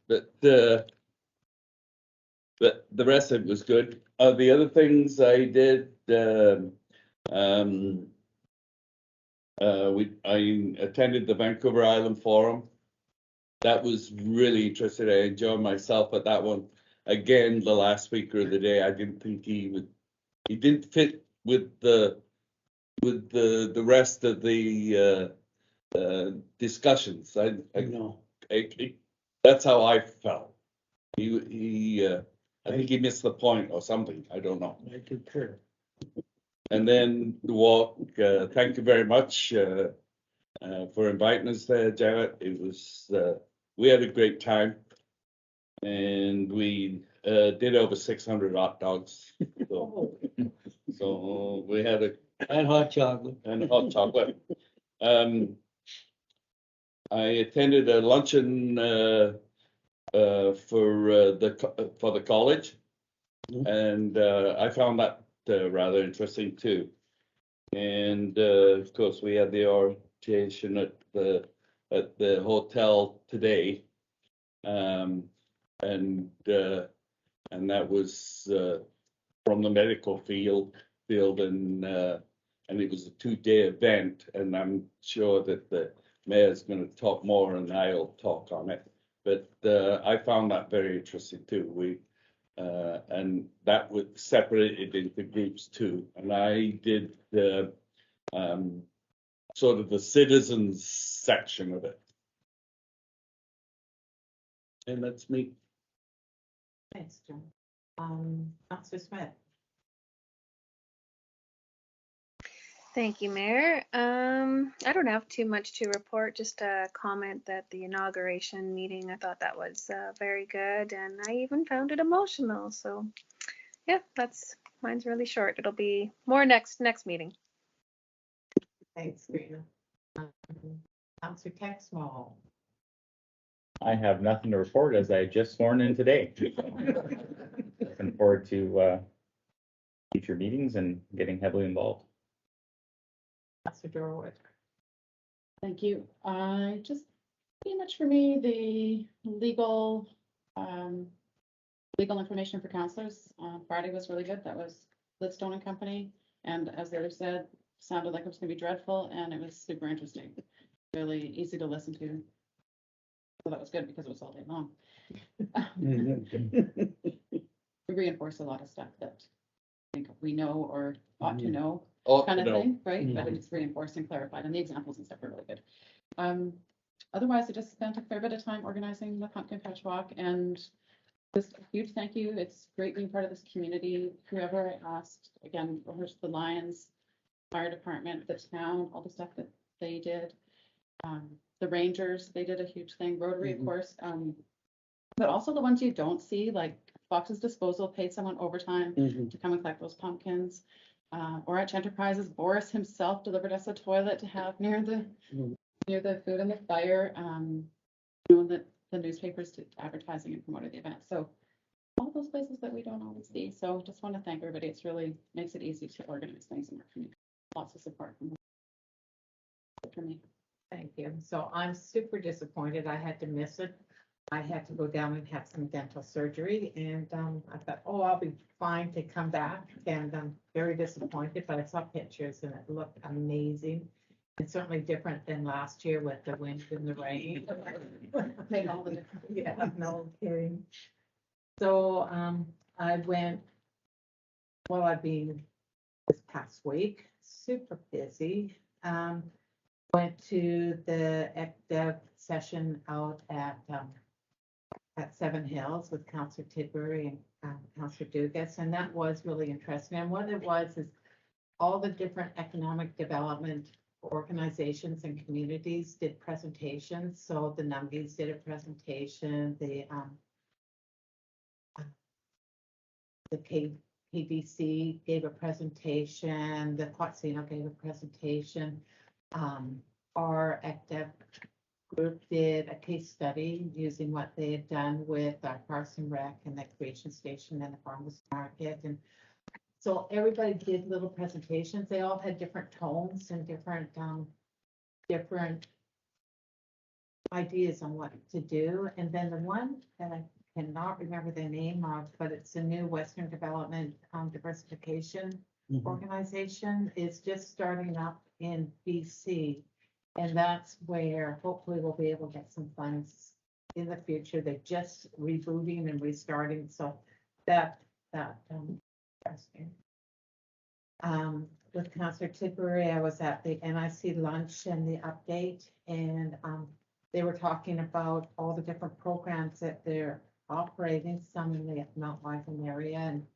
But the rest of it was good. The other things I did, I attended the Vancouver Island Forum. That was really interesting. I enjoyed myself at that one. Again, the last speaker of the day, I didn't think he didn't fit with the rest of the discussions. I No. That's how I felt. I think he missed the point or something. I don't know. I concur. And then the walk. Thank you very much for inviting us there, Janet. It was we had a great time, and we did over 600 hot dogs. So we had And hot chocolate. hot chocolate. I attended a luncheon for the college, and I found that rather interesting too. And of course, we had the at the hotel today. And that was, from the medical field and it was a 2-day event, and I'm sure that the mayor's gonna talk more and I'll talk on it. But I found that very interesting too. And that was separated into groups too. And I did the sort of the citizens section of it. And that's me. Thanks, John. Councillor Smith. Thank you, Mayor. I don't have too much to report, just a comment that the inauguration meeting, I thought that was very good, and I even found it emotional. So yeah, mine's really short. It'll be more next meeting. Thanks, Karina. Councillor Texmall. I have nothing to report as I just sworn in today. Looking forward to future meetings and getting heavily involved. Councillor Dorwood. Thank you. Just pretty much for me, the legal information for counselors, Friday was really good. That was Lidstone and Company. And as the other said, sounded like it was gonna be dreadful, and it was super interesting. Really easy to listen to. So that was good because it was all day long. It reinforced a lot of stuff that I think we know or ought to know. Kind of thing, right? But it's reinforced and clarified, and the examples and stuff are really good. Otherwise, I just spent a fair bit of time organizing the Pumpkin Patch Walk, and just a huge thank you. It's great being part of this community. Whoever I asked, again, the Lions, Fire Department, the town, all the stuff that they did. The Rangers, they did a huge thing. Rotary, of course. But also the ones you don't see, like Fox's Disposal paid someone overtime to come and collect those pumpkins. Orange Enterprises, Boris himself delivered us a toilet to have near the food and the fire. The newspapers did advertising and promoted the event. So all those places that we don't always see. So just want to thank everybody. It's really makes it easy to organize things and work for me. Lots of support from me. Thank you. So I'm super disappointed. I had to miss it. I had to go down and have some dental surgery, and I thought, oh, I'll be fine to come back, and I'm very disappointed, but I saw pictures and it looked amazing. It's certainly different than last year with the wind and the rain. Made all the difference. Yeah, no kidding. So I went, well, I've been this past week, super busy. Went to the ECDEV session out at Seven Hills with Councillor Tidbury and Councillor Dugas, and that was really interesting. And what it was is all the different economic development organizations and communities did presentations. So the Numbies did a presentation, the KDC gave a presentation, the Quatsino gave a presentation. Our ECDEV group did a case study using what they had done with our Parks and Rec and the Creation Station and the Farmers Market. And so everybody did little presentations. They all had different tones and different ideas on what to do. And then the one that I cannot remember the name of, but it's a new Western Development Diversification organization, is just starting up in BC. And that's where hopefully we'll be able to get some funds in the future. They're just rebooting and restarting. So that interesting. With Councillor Tidbury, I was at the NIC lunch and the update, and they were talking about all the different programs that they're operating, some in the Mount Washington area, and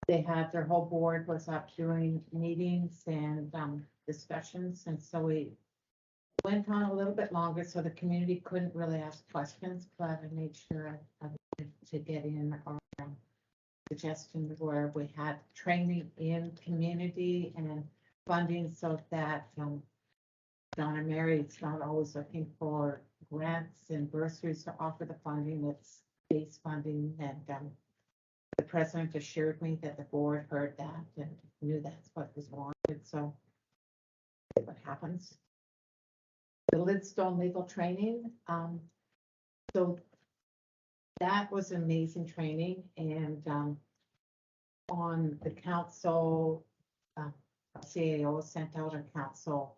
they had their whole board was up doing meetings and discussions, and so we went on a little bit longer, so the community couldn't really ask questions, but I made sure I wanted to get in our suggestions where we had training in community and funding so that Donna Mary's not always looking for grants and bursaries to offer the funding. It's base funding, and the president assured me that the board heard that and knew that's what was wanted. So what happens. the Lidstone legal training. So that was amazing training, and on the council, CAO sent out a council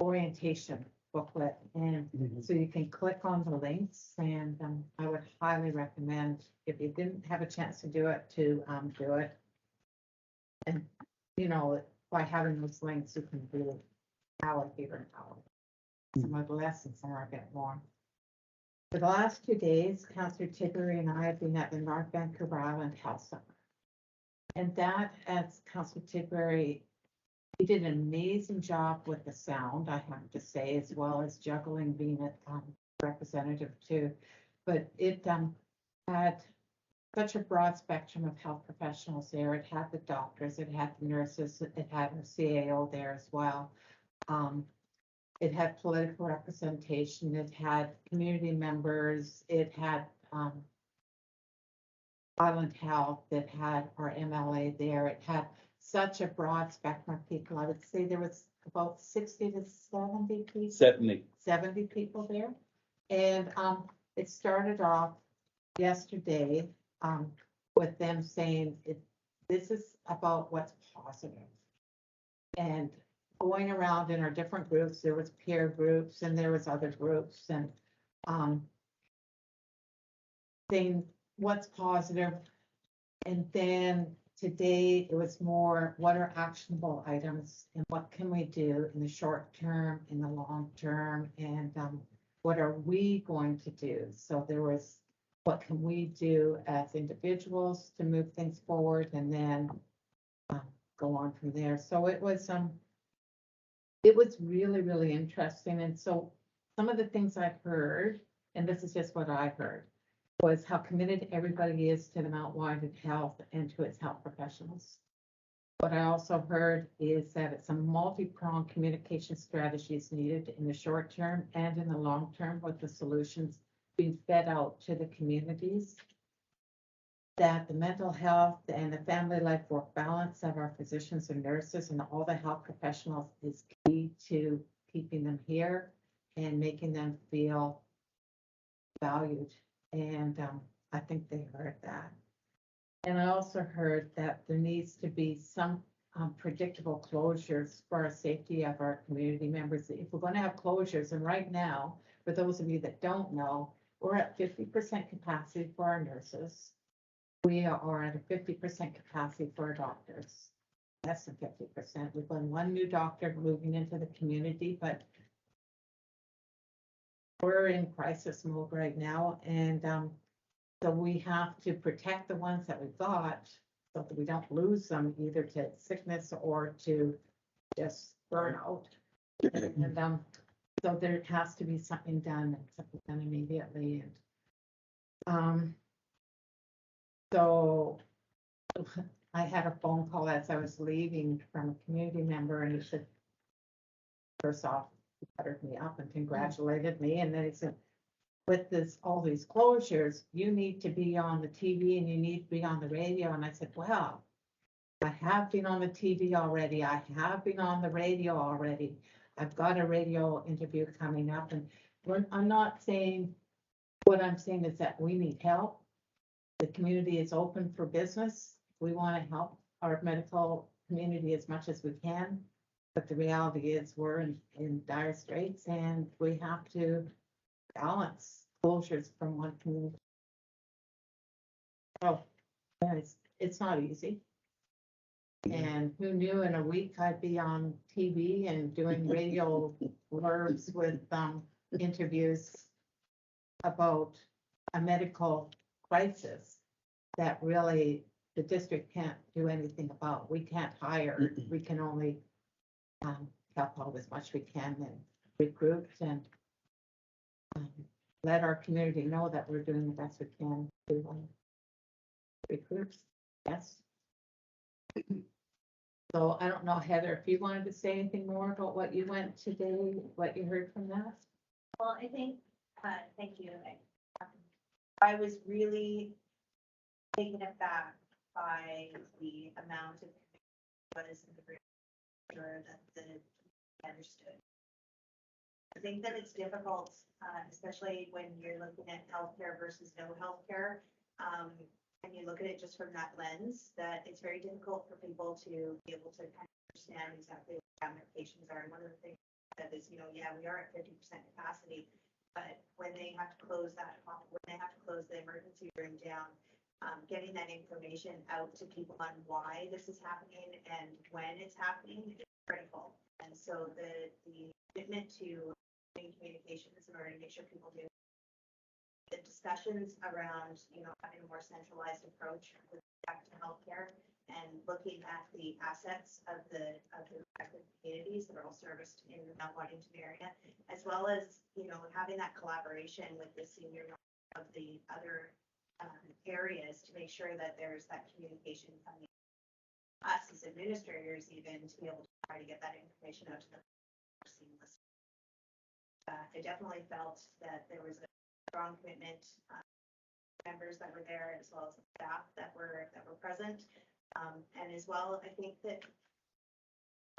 orientation booklet, and so you can click on the links, and I would highly recommend, if you didn't have a chance to do it, to do it. And, you know, by having those links, you can really allocate an hour. Some of the lessons are a bit more. For the last 2 days, Councillor Tiggery and I have been at the North Vancouver Island Health Center. And that, as Councillor Tiggery, he did an amazing job with the sound, I have to say, as well as juggling being a representative too. But it had such a broad spectrum of health professionals there. It had the doctors, it had the nurses, it had the CAO there as well. It had political representation, it had community members, it had Island Health, it had our MLA there, it had such a broad spectrum of people. I would say there was about 60 to 70 people. 70 people there. And it started off yesterday with them saying this is about what's positive. And going around in our different groups, there was peer groups and there was other groups, and saying what's positive. And then today it was more, what are actionable items and what can we do in the short term, in the long term, and what are we going to do? So there was, what can we do as individuals to move things forward, and then go on from there. So it was really, really interesting. And so some of the things I've heard, and this is just what I heard, was how committed everybody is to the Mount Wyandotte Health and to its health professionals. What I also heard is that it's a multi-pronged communication strategy is needed in the short term and in the long term, with the solutions being fed out to the communities. That the mental health and the family life work balance of our physicians and nurses and all the health professionals is key to keeping them here and making them feel valued. And I think they heard that. And I also heard that there needs to be some predictable closures for our safety of our community members. If we're going to have closures, and right now, for those of you that don't know, we're at 50% capacity for our nurses. We are at a 50% capacity for our doctors. Less than 50%. We've got one new doctor moving into the community, but we're in crisis mode right now. And so we have to protect the ones that we've got so that we don't lose them either to sickness or to just burnout. And so there has to be something done, and something done immediately. And so I had a phone call as I was leaving from a community member, and he said, first off, he buttered me up and congratulated me. And then he said, with all these closures, you need to be on the TV and you need to be on the radio. And I said, well, I have been on the TV already. I have been on the radio already. I've got a radio interview coming up. And I'm not saying, what I'm saying is that we need help. The community is open for business. We want to help our medical community as much as we can. But the reality is we're in dire straits, and we have to balance closures from one community. Oh, yeah, it's not easy. And who knew in a week I'd be on TV and doing radio blurbs with interviews about a medical crisis that really the district can't do anything about. We can't hire, we can only help out as much we can and recruit and let our community know that we're doing the best we can to recruit. Yes. So I don't know, Heather, if you wanted to say anything more about what you went today, what you heard from that? Well, I think, thank you. I was really taken aback by the amount of was in the that the understood. I think that it's difficult, especially when you're looking at healthcare versus no healthcare. And you look at it just from that lens, that it's very difficult for people to be able to kind of understand exactly what ramifications are. And one of the things that is, you know, yeah, we are at 50% capacity, but when they have to close that, when they have to close the emergency room down, getting that information out to people on why this is happening and when it's happening is critical. And so the commitment to communications in order to make sure people do the discussions around, you know, having a more centralized approach with respect to healthcare and looking at the assets of the respective communities that are all serviced in the Mount Waddington area, as well as, you know, having that collaboration with the senior of the other areas to make sure that there's that communication coming us as administrators, even to be able to try to get that information out to them seamless. I definitely felt that there was a strong commitment, members that were there, as well as the staff that were present, and as well, I think that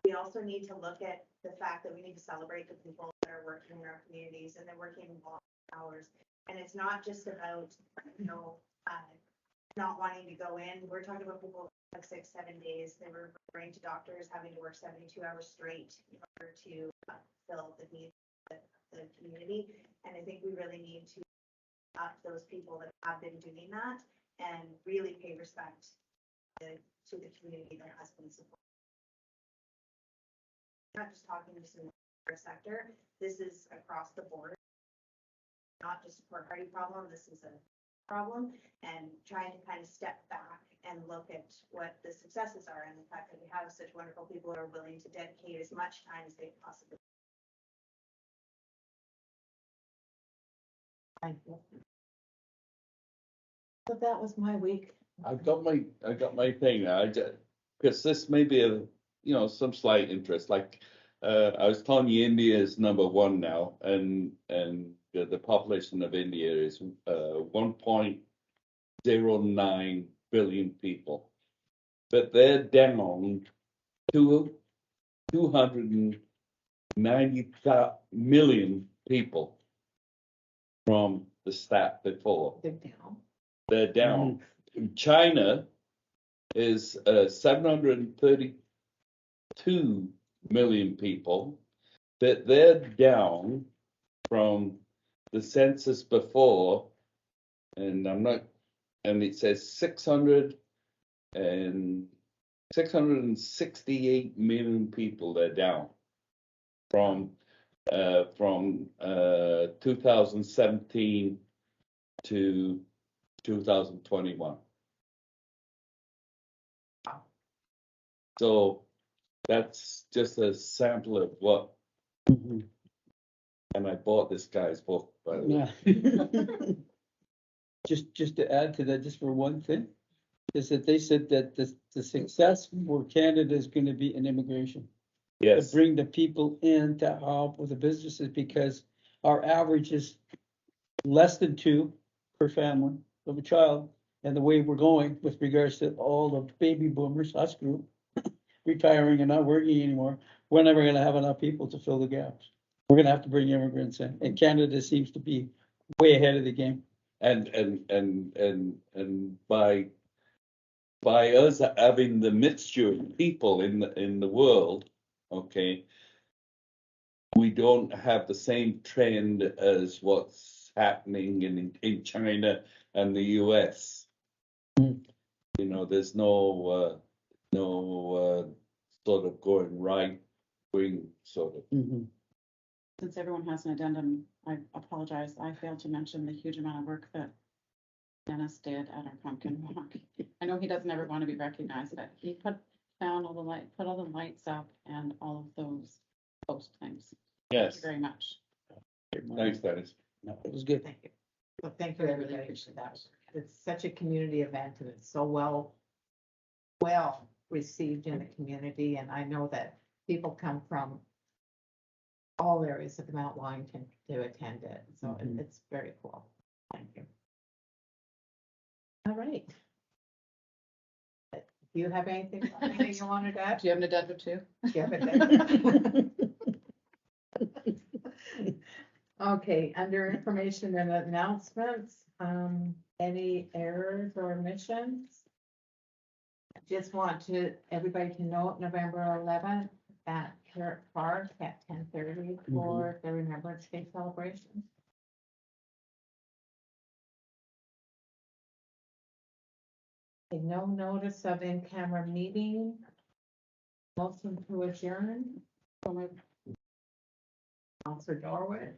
we also need to look at the fact that we need to celebrate the people that are working in our communities, and they're working long hours. And it's not just about, you know, not wanting to go in. We're talking about people like 6-7 days. They were referring to doctors having to work 72 hours straight in order to fill the needs of the community. And I think we really need to up those people that have been doing that and really pay respect to the community that has been supported. Not just talking to the sector. This is across the board. Not just a Port Hardy problem, this is a problem, and trying to kind of step back and look at what the successes are and the fact that we have such wonderful people who are willing to dedicate as much time as they possibly can. Thank you. So that was my week. I got my thing. Because this may be a, you know, some slight interest. Like I was telling you, India is #1 now, and the population of India is 1.09 billion people, but they're down to 290 million people from the stat before. They're down. They're down. China is 732 million people, but they're down from the census before, and it says 668 million people. They're down from 2017 to 2021. So that's just a sample of what. And I bought this guy's book, by the way. Yeah. Just to add to that, just for one thing, is that they said that the success for Canada is going to be in immigration. Yes. To bring the people in to help with the businesses, because our average is less than 2 per family of a child. And the way we're going with regards to all the baby boomers, us group, retiring and not working anymore, we're never going to have enough people to fill the gaps. We're going to have to bring immigrants in, and Canada seems to be way ahead of the game. And by us having the mixture of people in the world, okay, we don't have the same trend as what's happening in China and the US. You know, there's no sort of going right wing sort of. Since everyone has an addendum, I apologize. I failed to mention the huge amount of work that Dennis did at our pumpkin walk. I know he doesn't ever want to be recognized, but he put all the lights up and all of those post things. Yes. Thank you very much. Thanks, Dennis. No, it was good. Thank you. So thank you, everybody. It's such a community event, and it's so well received in the community, and I know that people come from all areas of Mount Washington to attend it, so it's very cool. Thank you. All right. Do you have anything you wanted to add? Do you have an addendum too? Do you have an addendum? Okay, under information and announcements, any errors or omissions? Just want everybody to know November 11th at Carrot Park at 10:30 for the Remembrance Day celebration. Okay, no notice of in-camera meeting. Motion to adjourn. Counselor Norwood.